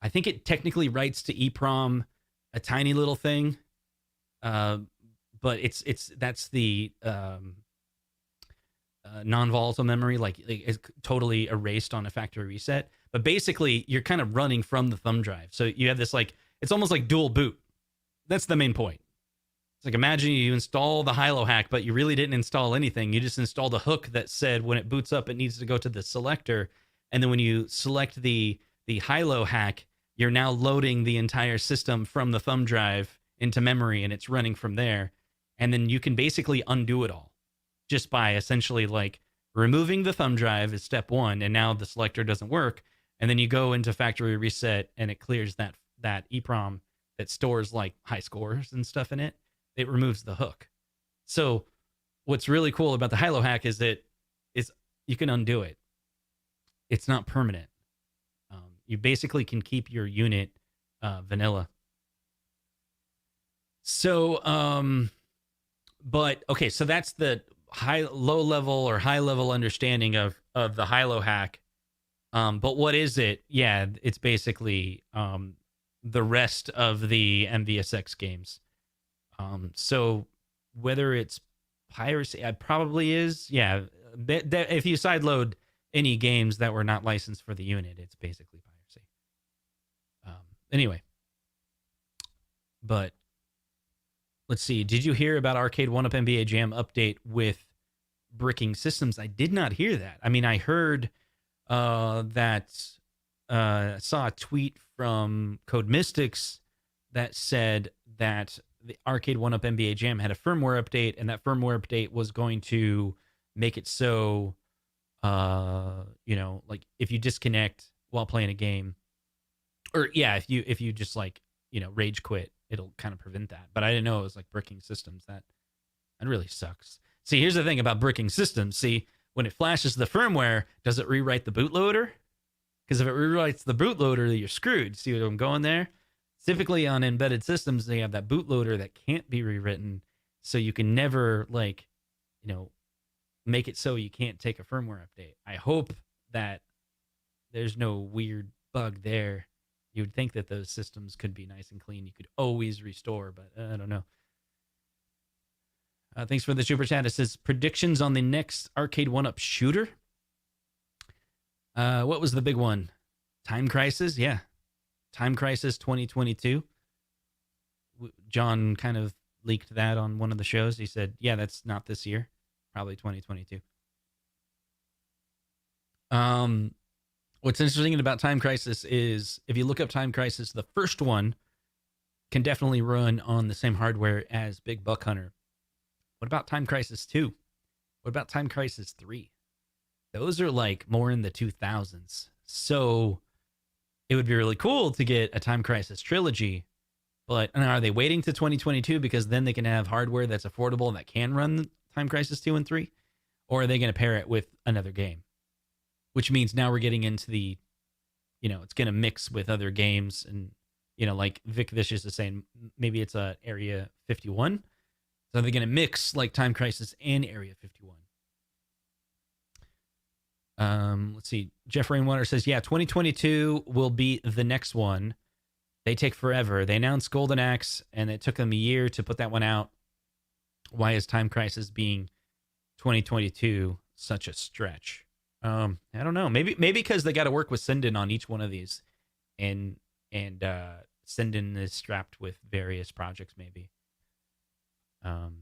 I think it technically writes to EEPROM, a tiny little thing, but that's the non-volatile memory, like it's totally erased on a factory reset. But basically, you're kind of running from the thumb drive, so you have this like it's almost like dual boot. That's the main point. It's like imagine you install the high-low hack, but you really didn't install anything. You just installed a hook that said when it boots up, it needs to go to the selector, and then when you select the high-low hack, you're now loading the entire system from the thumb drive into memory, and it's running from there. And then you can basically undo it all just by essentially like removing the thumb drive is step one, and now the selector doesn't work. And then you go into factory reset, and it clears that EEPROM that stores like high scores and stuff in it. It removes the hook. So what's really cool about the high-low hack is that you can undo it. It's not permanent. You basically can keep your unit vanilla. So, but okay, so that's the low level understanding of the high-low hack. But what is it? Yeah, it's basically the rest of the MVSX games. So whether it's piracy, it probably is. Yeah, if you sideload any games that were not licensed for the unit, it's basically piracy. Anyway, but let's see. Did you hear about Arcade1up NBA Jam update with bricking systems? I did not hear that. I mean, I heard that saw a tweet from Code Mystics that said that the Arcade1up NBA Jam had a firmware update, and that firmware update was going to make it so, like if you disconnect while playing a game, or yeah, if you just like, rage quit, it'll kind of prevent that. But I didn't know it was like bricking systems. That really sucks. See, here's the thing about bricking systems. See, when it flashes the firmware, does it rewrite the bootloader? Because if it rewrites the bootloader, you're screwed. See what I'm going there? Typically on embedded systems, they have that bootloader that can't be rewritten. So you can never make it so you can't take a firmware update. I hope that there's no weird bug there. You would think that those systems could be nice and clean. You could always restore, but I don't know. Thanks for the super chat. It says predictions on the next Arcade1up shooter. What was the big one? Time Crisis? Yeah. Time Crisis 2022. John kind of leaked that on one of the shows. He said, yeah, that's not this year. Probably 2022. What's interesting about Time Crisis is if you look up Time Crisis, the first one can definitely run on the same hardware as Big Buck Hunter. What about Time Crisis 2? What about Time Crisis 3? Those are like more in the 2000s. So it would be really cool to get a Time Crisis trilogy. But are they waiting to 2022 because then they can have hardware that's affordable and that can run Time Crisis 2 and 3? Or are they going to pair it with another game? Which means now we're getting into the, it's going to mix with other games. And, like Vic Vicious is saying, maybe it's a Area 51. So they're going to mix like Time Crisis and Area 51. Let's see. Jeff Rainwater says, yeah, 2022 will be the next one. They take forever. They announced Golden Axe, and it took them a year to put that one out. Why is Time Crisis being 2022 such a stretch? I don't know. Maybe because they got to work with Senden on each one of these, and send in this strapped with various projects, maybe. Let's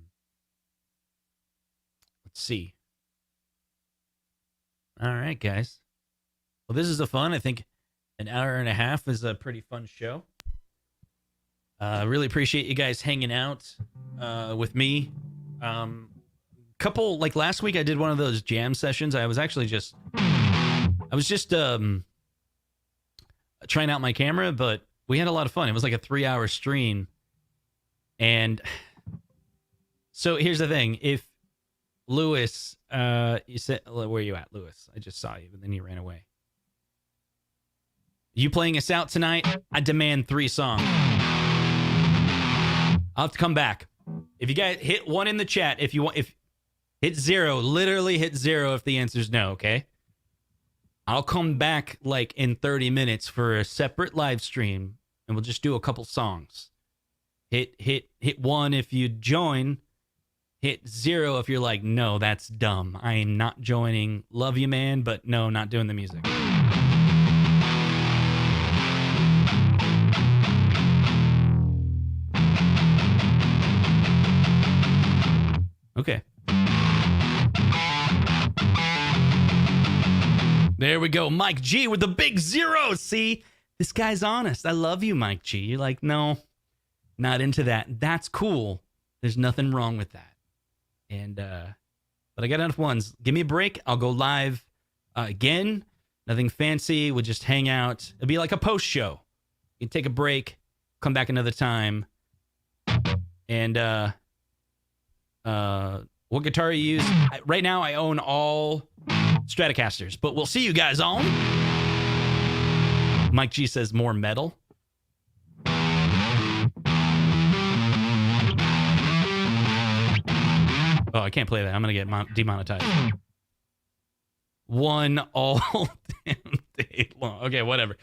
see. All right, guys. Well, this is I think an hour and a half is a pretty fun show. Really appreciate you guys hanging out with me. Couple, like last week I did one of those jam sessions. I was just trying out my camera, but we had a lot of fun. It was like a 3-hour stream. And so here's the thing. If Lewis, you said, where are you at, Lewis? I just saw you, but then you ran away. You playing us out tonight? I demand 3 songs. I'll have to come back. If you guys hit 1 in the chat, if hit 0, literally hit 0 if the answer's no, okay? I'll come back like in 30 minutes for a separate live stream, and we'll just do a couple songs. Hit 1 if you join. Hit 0 if you're like, no, that's dumb. I am not joining. Love you, man, but no, not doing the music. Okay. There we go. Mike G with the big 0. See, this guy's honest. I love you, Mike G. You're like, no, not into that. That's cool. There's nothing wrong with that. And, but I got enough ones. Give me a break. I'll go live again. Nothing fancy. We'll just hang out. It'll be like a post show. You can take a break, come back another time. And, what guitar you use? Right now, I own all Stratocasters, but we'll see you guys on. Mike G says more metal. Oh, I can't play that. I'm going to get demonetized. 1 all damn day long. Okay, whatever.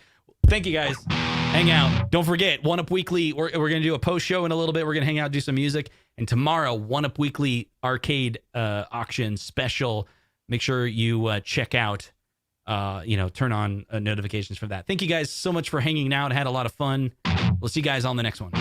Thank you, guys. Hang out. Don't forget, 1UP Weekly. We're going to do a post show in a little bit. We're going to hang out, do some music. And tomorrow, 1UP Weekly arcade auction special. Make sure you check out, turn on notifications for that. Thank you guys so much for hanging out. I had a lot of fun. We'll see you guys on the next one.